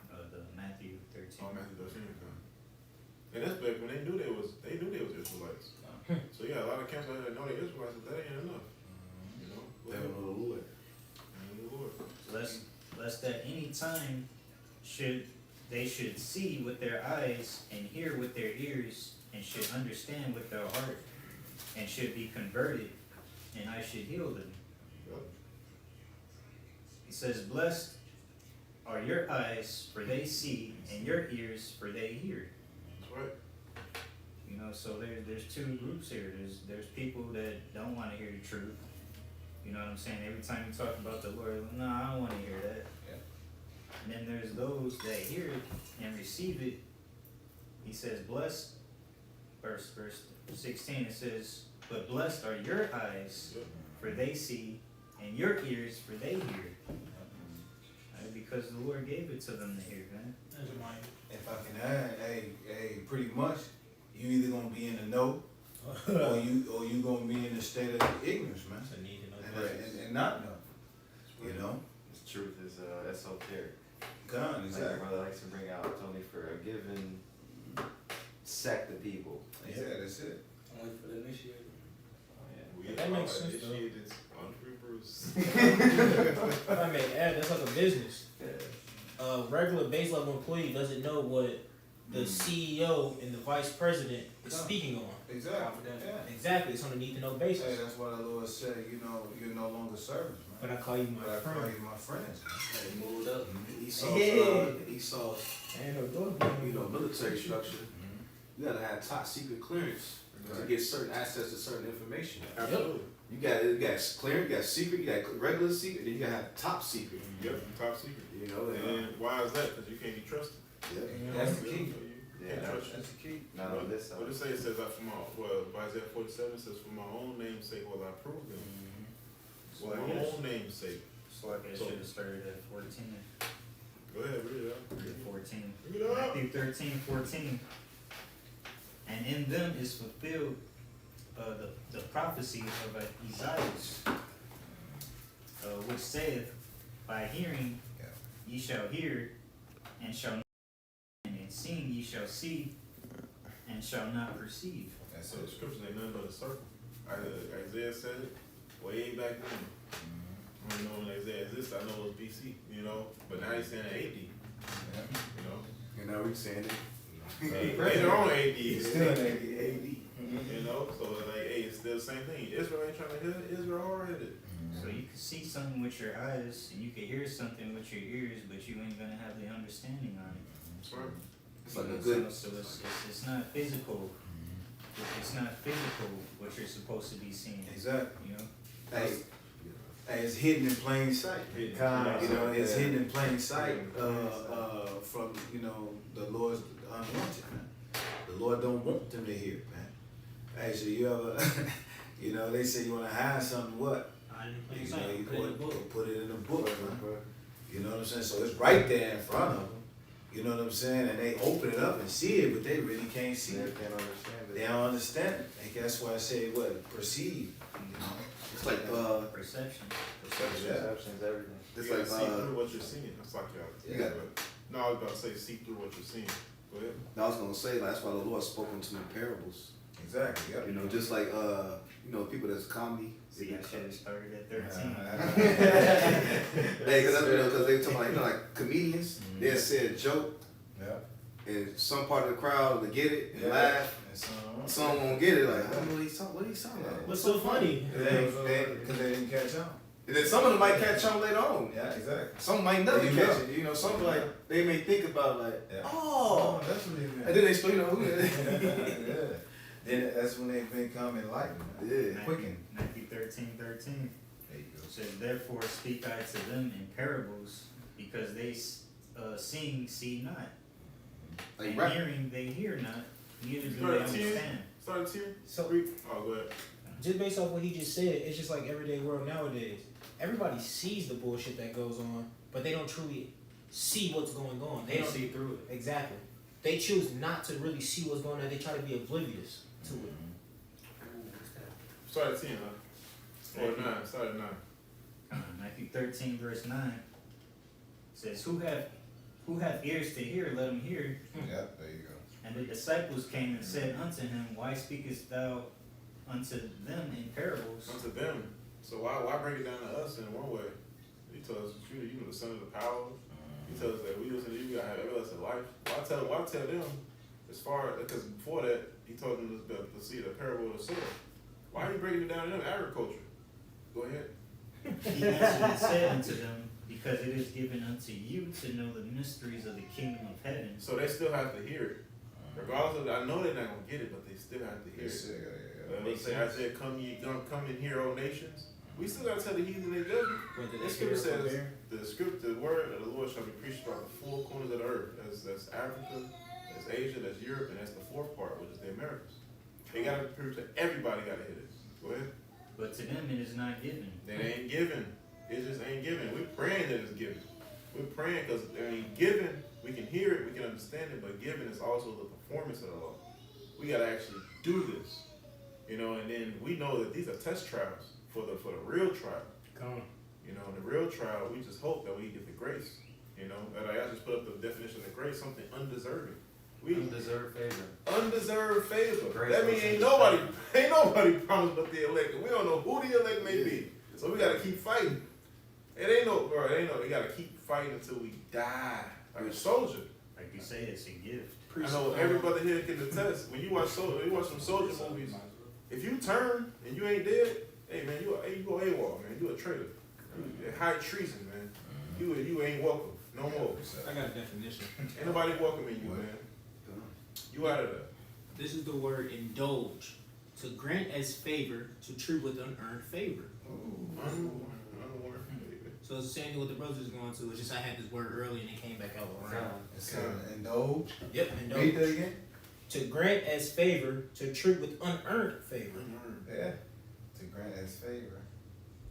The Matthew 13.
Oh, Matthew 13. And that's back when they knew they was Israelites. So yeah, a lot of camps out there know they Israelites, but that ain't enough.
they don't know the Lord.
And the Lord.
Lest at any time should they should see with their eyes and hear with their ears and should understand with their heart and should be converted and I should heal them.
Yep.
He says, blessed are your eyes, for they see, and your ears, for they hear.
That's right.
You know, so there's two groups here. There's people that don't want to hear the truth. You know what I'm saying? Every time you talk about the Lord, no, I don't want to hear that.
Yeah.
And then there's those that hear it and receive it. He says, blessed, verse 16, it says, but blessed are your eyes,
Yep.
for they see, and your ears, for they hear. Because the Lord gave it to them to hear, man.
That's my.
If I can add, hey, pretty much, you either gonna be in the know, or you gonna be in a state of ignorance, man,
That's a need to know.
and not know. You know,
This truth is esoteric.
God,
Like
exactly.
your brother likes to bring out, it's only for a given sect of people.
Yeah, that's it.
Only for the initiated.
Oh, yeah.
We
That makes sense, though.
initiated unfree Bruce.
If I may add, that's like a business.
Yeah.
A regular base level employee doesn't know what the CEO and the vice president is
No.
speaking on.
Exactly.
Confidential.
Yeah.
Exactly, it's on a need to know
Hey,
basis.
that's why the Lord said, you know, you're no longer servants, man.
But I call you
But
my
I call
friend.
you my friends. Man.
They moved up. Esau's,
Yeah.
Esau's,
And no door.
you know, military structure. You gotta have top secret clearance to get certain access to certain information.
Absolutely.
You got clearance, you got secret, you got regular secret, then you gotta have top secret.
Yep. Top secret.
You know,
And why is that? Because you can't be trusted.
yeah.
That's the key.
You
Yeah,
can't trust you.
That's the key.
Not on this side.
What it say? It says that for my Isaiah 47 says, for my own name's sake will I prove them.
So
For
I
my
guess,
own name's sake.
so I guess should have started at 14.
Go ahead, read it out.
Read 14.
Read it out.
Matthew 13:14. And in them is fulfilled the prophecy of Isaiah, which saith, by hearing ye shall hear, and shall not, and in seeing ye shall see, and shall not perceive.
That's
So the
it.
scriptures ain't nothing but a circle. Isaiah said it way back then. I don't know when Isaiah existed. I know it was BC, you know, but now he's saying AD,
Yeah.
you know.
And now we saying it.
Later on AD.
It's still an AD.
You know, so like, hey, it's still the same thing. Israel ain't trying to hit it. Israel already hit it.
So you can see something with your eyes, and you can hear something with your ears, but you ain't gonna have the understanding on it.
That's right.
It's like
You
a
know,
good.
So it's not physical. It's not physical what you're supposed to be seeing.
Exactly.
You know.
Hey, it's hidden in plain sight.
Hidden.
You know, it's
Yeah.
hidden in plain sight from, you know, the Lord's unwanted, man. The Lord don't want them to hear it, man. Hey, so you ever, you know, they say you want to hide something, what?
I didn't play
You know,
inside.
you
Put it in the book.
put it in the book, man. You know what I'm saying? So it's right there in front of them. You know what I'm saying? And they open it up and see it, but they really can't see
They
it.
can't understand it.
They don't understand it. And that's why I say, what? Perceive. You know?
It's like
Perception.
Perception's everything.
it's
You
like
gotta see through what you're seeing. That's like
You got-
No, I was about to say see through what you're seeing. Go ahead.
I was gonna say that's why the Lord spoke into them parables.
Exactly. Yep.
You know, just like you know, people that's comedy.
See, I should have started at 13.
Hey, cause they talking about, you know, like comedians. They'll say a joke,
Yeah.
and some part of the crowd will get it and
Yeah.
laugh.
And
Some won't get it. Like, I don't know what he's talking. What he's talking about?
What's so funny?
Because they didn't catch on.
And then some of them might catch on later on.
Yeah, exactly.
Some might never
There you
catch
go.
it. You know, some like they may think about like,
Yeah.
oh,
that's what they meant.
and then they still, you know,
Yeah. Then that's when they become enlightened. Man.
yeah.
Quicken.
Matthew 13:13.
There you go.
It says, therefore speak I to them in parables, because they seeing see not,
Like
and
rap.
hearing they hear not, neither do
Start
they
at 10.
understand.
Start at 10.
So
Oh, go ahead.
just based off what he just said, it's just like everyday world nowadays. Everybody sees the bullshit that goes on, but they don't truly see what's going on. They
They
don't
see through it.
exactly. They choose not to really see what's going on. They try to be oblivious to it.
Start at 10, huh? Or 9. Start at 9.
Matthew 13 verse 9 says, who have ears to hear, let them hear.
Yeah, there you go.
And the disciples came and said unto him, why speakest thou unto them in parables?
Unto them. So why bring it down to us in one way? He told us the truth. You know the son of the power. He tells us that we listen to you, we gotta have everlasting life. Why tell them, as far, because before that, he told them to see the parable of the soil. Why are you breaking it down to them? Agriculture. Go ahead.
He answered and said unto them, because it is given unto you to know the mysteries of the kingdom of heaven.
So they still have to hear it. Regardless of, I know they're not gonna get it, but they still have to hear it. Let's say Isaiah, come in here, O nations. We still gotta tell the heathen their judgment. The scripture says the word of the Lord shall be preached throughout the four corners of the earth. That's Africa, that's Asia, that's Europe, and that's the fourth part, which is the Americas. They gotta preach to everybody. Gotta hear this. Go ahead.
But to them it is not given.
It ain't given. It just ain't given. We're praying that it's given. We're praying because I mean, given, we can hear it, we can understand it, but given is also the performance of the law. We gotta actually do this, you know. And then we know that these are test trials for the real trial.
Come on.
You know, in the real trial, we just hope that we get the grace. You know, and I just put up the definition of grace, something undeserving. We
Undeserved favor.
undeserved favor.
Grace
That means ain't nobody promised but the elect. We don't know who the elect may be. So we gotta keep fighting. It ain't no, we gotta keep fighting until we die. Like a soldier.
Like you say, it's a gift.
I know every brother here can attest. When you watch some soldier movies, if you turn and you ain't dead, hey man, you go AWOL, man. You a traitor. You high treason, man. You ain't welcome. No more.
I got a definition.
Ain't nobody welcoming you, man. You out of there.
This is the word indulge. To grant as favor, to treat with unearned favor. So it's the same thing what the brothers is going to. It's just I had this word early and it came back out around.
It's indulge.
Yep,
Read
indulge.
that again.
To grant as favor, to treat with unearned favor.
Yeah. To grant as favor.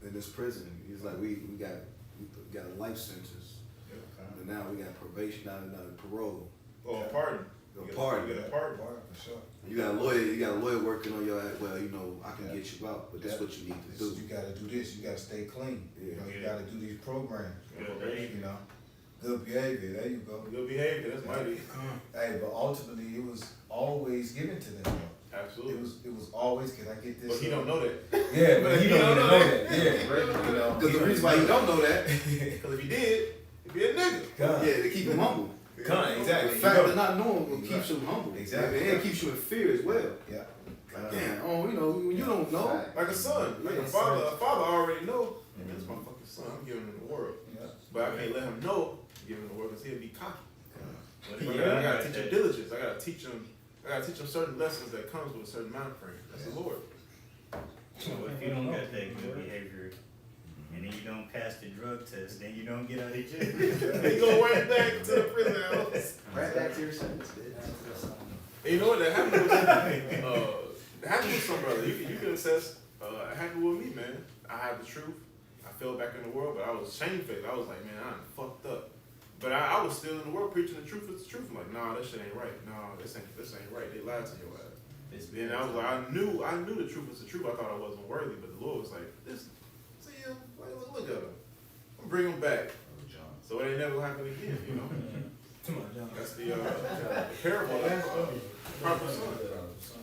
In this prison, he's like, we got a life sentence. And now we got probation, now parole.
Oh, a pardon.
A pardon.
You get a pardon.
For sure.
You got a lawyer working on your, well, you know, I can get you out, but that's what you need to do.
You gotta do this, you gotta stay clean.
Yeah.
You know, you gotta do these programs.
Good
You know. Good behavior, there you go.
Good behavior, that's mighty.
Hey, but ultimately it was always given to them though.
Absolutely.
It was always, can I get this?
But he don't know that.
Yeah, but he don't even know that. Yeah. You know,
Because the reason why you don't know that,
Because if he did, he'd be a nigga.
God.
yeah, to keep him humble.
Exactly.
The
You
fact
know.
of not knowing will keeps you humble.
Exactly.
And it keeps you in fear as well.
Yeah.
Like, damn, you know, when you don't know.
Like a son. Like a father. A father already know. Man, that's my fucking son. I'm giving him the world.
Yeah.
But I can't let him know I'm giving him the world because he'll be cocky. But
Yeah.
I gotta teach him diligence. I gotta teach him certain lessons that comes with a certain mind frame. That's the Lord.
So if you don't got that good behavior, and then you don't pass the drug test, then you don't get out of jail.
He go right back to the prison house.
Right back to your sentence,
And you know what that happened with some brother. You can assess. It happened with me, man. I had the truth. I fell back in the world, but I was shamefaced. I was like, man, I'm fucked up. But I was still in the world preaching the truth. It's the truth. I'm like, nah, that shit ain't right. Nah, this ain't right. They lied to your ass. Then I was like, I knew the truth was the truth. I thought I wasn't worthy, but the Lord was like, see him, look at him. I'm bring him back. So it ain't never happen again, you know.
Come on, John.
That's the parable of prodigal son.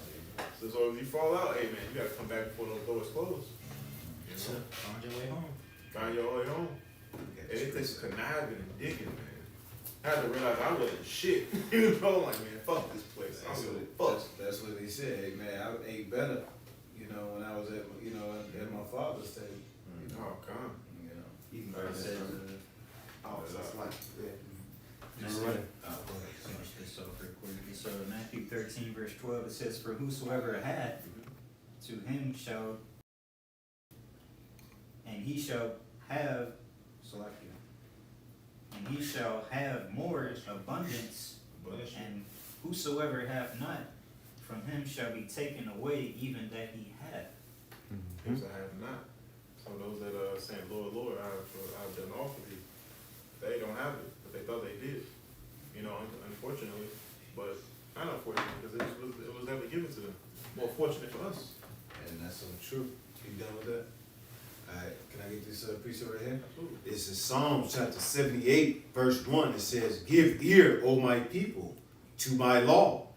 So if you fall out, hey man, you gotta come back before those doors close. You know,
Find your way home.
find your way home. And it takes conniving and digging, man. I had to realize I wasn't shit. You know, like man, fuck this place. I don't give a fuck.
That's what they said. Hey, man, I ate better, you know, when I was at my father's table. You know,
Oh God.
you know.
Even though it says,
That's like,
Let's finish this off real quick. So Matthew 13 verse 12 it says, for whosoever hath, to him shall, and he shall have, and he shall have more abundance, and whosoever hath not, from him shall be taken away even that he hath.
Those I have not. Some of those that are saying, Lord, Lord, I've done all for thee. They don't have it, but they thought they did. You know, unfortunately, but not unfortunately, because it was never given to them. More fortunate for us.
And that's so true. You done with that? Alright, can I get this precept right here?
Absolutely.
It's in Psalms chapter 78, verse 1. It says, give ear, O my people, to my law.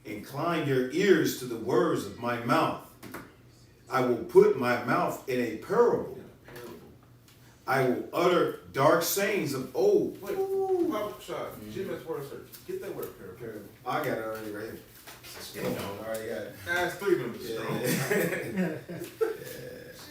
Incline your ears to the words of my mouth. I will put my mouth in a parable. I will utter dark sayings of old.
Wait, Pop shot. GMS word search. Get that word parable.
I got it already right here. Yeah, I already got it.
That's 3 members strong.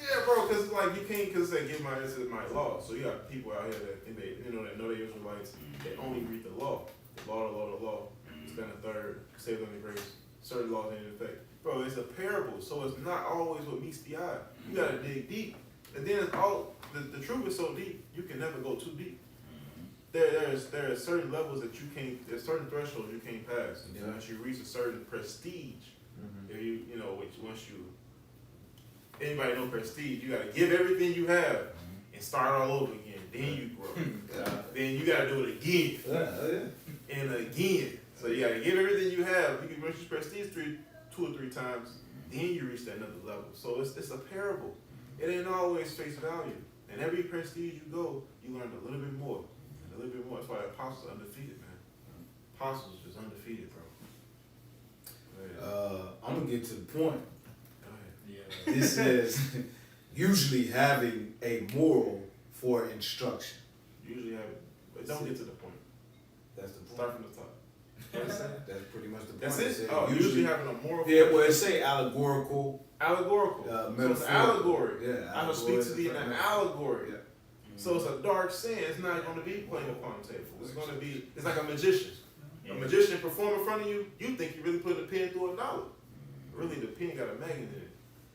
Yeah, bro, because like you can't, because they give this is my law. So you got people out here that think they, that know they Israelites. They only read the law. The law. Spend a third, save under grace. Certain laws ain't in effect. Bro, it's a parable, so it's not always what meets the eye. You gotta dig deep. And then it's all, the truth is so deep, you can never go too deep. There are certain levels that you can't, there's certain thresholds you can't pass. And then once you reach a certain prestige, which once you, anybody know prestige, you gotta give everything you have and start all over again. Then you grow. Then you gotta do it again. And again. So you gotta give everything you have. You can reach prestige 2 or 3 times, then you reach that another level. So it's a parable. It ain't always face value. And every prestige you go, you learn a little bit more. A little bit more. That's why the apostles are undefeated, man. Apostles is undefeated, bro.
I'm gonna get to the point.
Go ahead.
Yeah.
This says usually having a moral for instruction.
Usually have it, but don't get to the point.
That's the point.
Start from the top.
That's pretty much the point.
That's
It
it?
said
Oh, usually having a moral.
Yeah, well, it say allegorical.
Allegorical. So it's
metaphorical.
allegory.
Yeah,
I'm gonna speak to thee in an allegory.
Yeah.
So it's a dark sin. It's not going to be plain upon the table. It's going to be, it's like a magician.
Yeah.
A magician perform in front of you, you think you really put a pen through a dollar. Really, the pen got a magnet in it.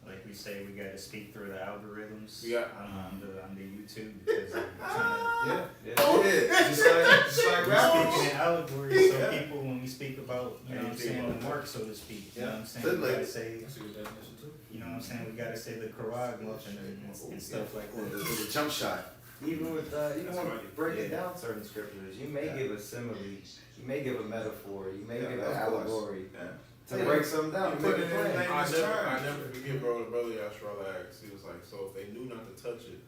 Like we say, we gotta speak through the algorithms
Yeah.
on the YouTube because they're trying
Just like
to
rappers.
speaking in allegory. So
Yeah.
people, when we speak about, you know what I'm saying, the mark, so to speak, you know what I'm saying,
Look
we
like-
gotta say,
That's a good definition too.
you know what I'm saying, we gotta say the Quran and stuff like that.
The jump shot.
Even with even
That's
when
right.
you break it
Yeah.
down certain scriptures, you may give a simile, you may give a metaphor, you may
Yeah,
give
of
an
course.
allegory
Yeah.
to break something down,
You
to
put
make
it
it
in
plain.
there.
I never forget, bro, the brother Yashara asked, he was like, so if they knew not to touch it,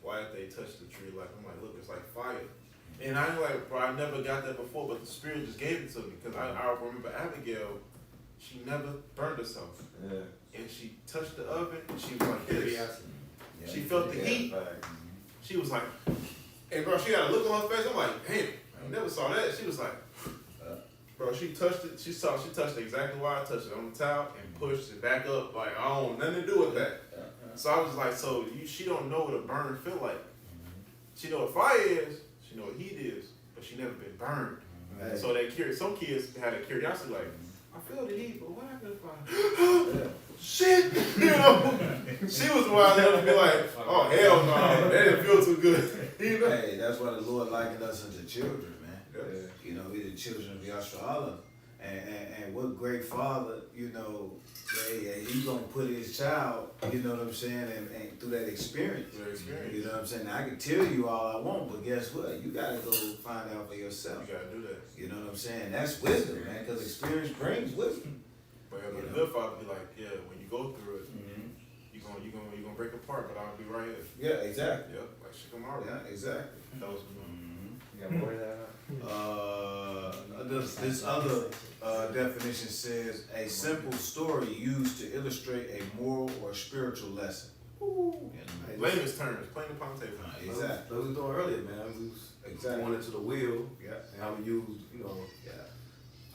why did they touch the tree? Like, I'm like, look, it's like fire. And I'm like, bro, I never got that before, but the Spirit just gave it to me. Because I remember Abigail, she never burned herself.
Yeah.
And she touched the oven, and she was like this.
Yeah.
She felt the heat. She was like, and bro, she got a look on her face. I'm like, damn, I never saw that. She was like, bro, she touched it. She touched it exactly why I touched it on the towel and pushed it back up. Like, I don't want nothing to do with that. So I was like, so she don't know what a burn feel like. She know what fire is. She know what heat is, but she never been burned.
Right.
So some kids had a curiosity like, I feel the heat, but what happened if I shit? You know, she was the one that would be like, oh hell no, that didn't feel too good. You know?
Hey, that's why the Lord likened us unto children, man.
Yeah.
You know, we the children of Yashua. And what great father, you know, he gonna put his child, you know what I'm saying, and through that experience.
Their experience.
You know what I'm saying? Now, I can tell you all I want, but guess what? You gotta go find out for yourself.
You gotta do that.
You know what I'm saying? That's wisdom, man, because experience brings wisdom.
But
You
the
know?
good father be like, yeah, when you go through it, you're gonna break apart, but I'll be right here.
Yeah, exactly.
Yep, like Shikamaru.
Yeah, exactly.
That was
You got more of that?
This other definition says a simple story used to illustrate a moral or spiritual lesson. You know,
layman's terms, plain upon the table.
exactly.
That was doing earlier, man. We was
Exactly.
going into the wheel
Yeah.
and how we use,
Yeah.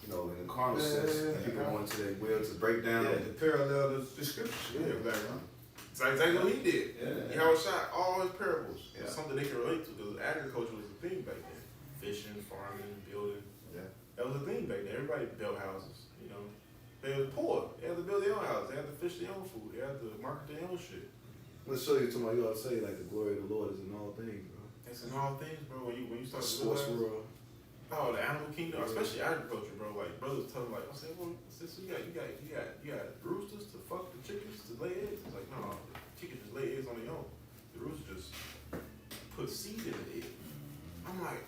in the carnal sense, people going to their will to break down.
Yeah, to parallel the scriptures.
Yeah, exactly. It's exactly what he did.
Yeah.
He always shot all his parables.
Yeah.
It's something they can relate to because agriculture was a thing back then. Fishing, farming, building.
Yeah.
That was a thing back then. Everybody built houses, you know. They were poor. They had to build their own houses. They had to fish their own food. They had to market their own shit.
Let's show you tomorrow. You ought to say like the glory of the Lord is in all things, bro.
It's in all things, bro. When you start to
Sports
realize,
world.
oh, the animal kingdom, especially agriculture, bro. Like brothers tell me, like, I said, well, sis, you got roosters to fuck the chickens to lay eggs. It's like, no, the chickens just lay eggs on their own. The rooster just put seed in the egg. I'm like,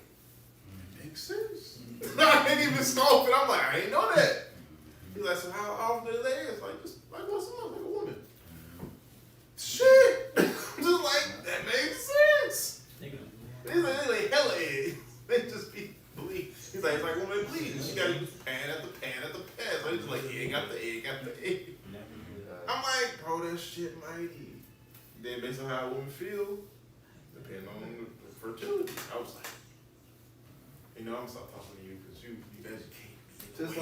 makes sense. I ain't even scope it. I'm like, I ain't know that. He's like, so how often do they lay eggs? Like, just like once a month, like a woman. Shit, just like that makes sense. They lay hella eggs. They just be bleed. He's like, it's like woman bleeding. She gotta use pan after pan after pan. So he's like egg after egg after egg. I'm like, bro, that shit mighty. Then based on how a woman feel, depending on the fertility. I was like, You know, I'm gonna start talking to you because you educate me.
Just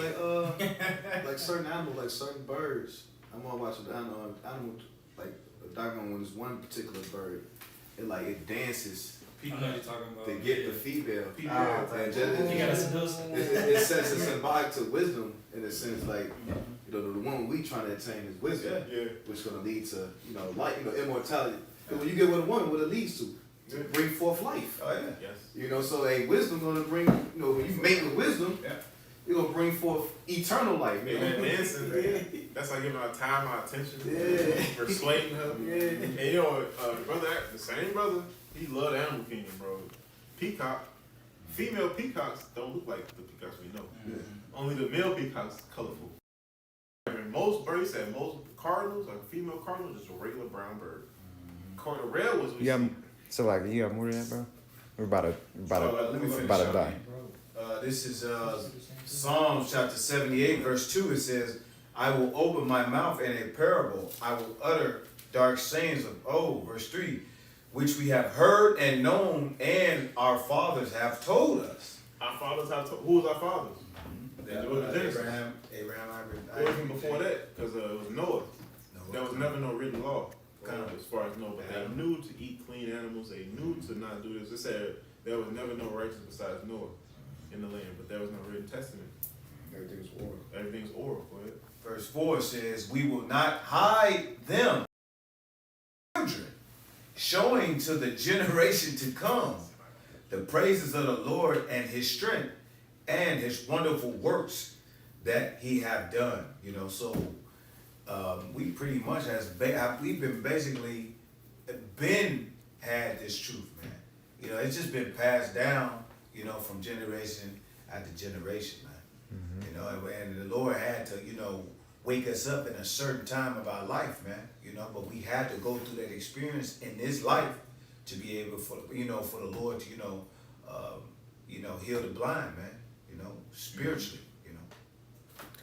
like certain animals, like certain birds. I'm gonna watch an animal, like a documentary when there's one particular bird, it dances
I know you're talking about.
to get the female. And just,
You gotta seduce.
it says it's symbolic to wisdom in a sense, like the one we trying to attain is wisdom, which is gonna lead to life, immortality. Because when you get with a woman, what it leads to bring forth life.
Oh yeah.
Yes.
So wisdom gonna bring, when you mate with wisdom, you're gonna bring forth eternal life.
And dancing, that's like giving her time, our attention, persuading her. And the same brother, he loved Animal Kingdom, bro. Peacock, female peacocks don't look like the peacocks we know. Only the male peacocks colorful. And most birds, most cardinals, like female cardinals, is a regular brown bird. The red ones we see.
So like you got more than that, bro? We're about to
Let me finish
about to
up.
die.
This is Psalms chapter 78, verse 2. It says, I will open my mouth in a parable. I will utter dark sayings of old. Verse 3, which we have heard and known, and our fathers have told us.
Our fathers have told. Who was our fathers?
Abraham,
Even before that, because it was Noah. There was never no written law. As far as Noah, but they knew to eat clean animals. They knew to not do this. It said there was never no righteous besides Noah in the land, but there was no written testament.
Everything's oral.
Everything's oral. Go ahead.
Verse 4 says, we will not hide them, children, showing to the generation to come the praises of the Lord and his strength and his wonderful works that he have done. We pretty much we've been basically had this truth, man. It's just been passed down, from generation after generation, man. And the Lord had to, wake us up in a certain time of our life, man. But we had to go through that experience in this life to be able for the Lord to, heal the blind, man. Spiritually,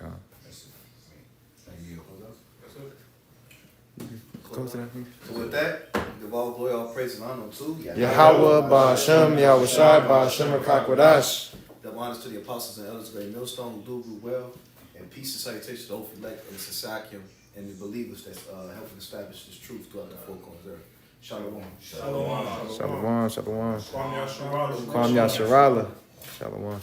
God.
That's it. Thank you.
Close to that, please.
So with that, give all glory, all praise and honor to
Yahweh Ba'Shem, Yahweh Shai Ba'Shem Rakakwadash.
Double honors to the apostles and elders of Great Millstone who do well, and peace and salutation to the Oath Elect and the Sasakium and the believers that's helping establish this truth throughout the four corners there. Shalom.
Shalom.
Shalom, shalom.
Kwam Yasharala.
Kwam Yasharala. Shalom.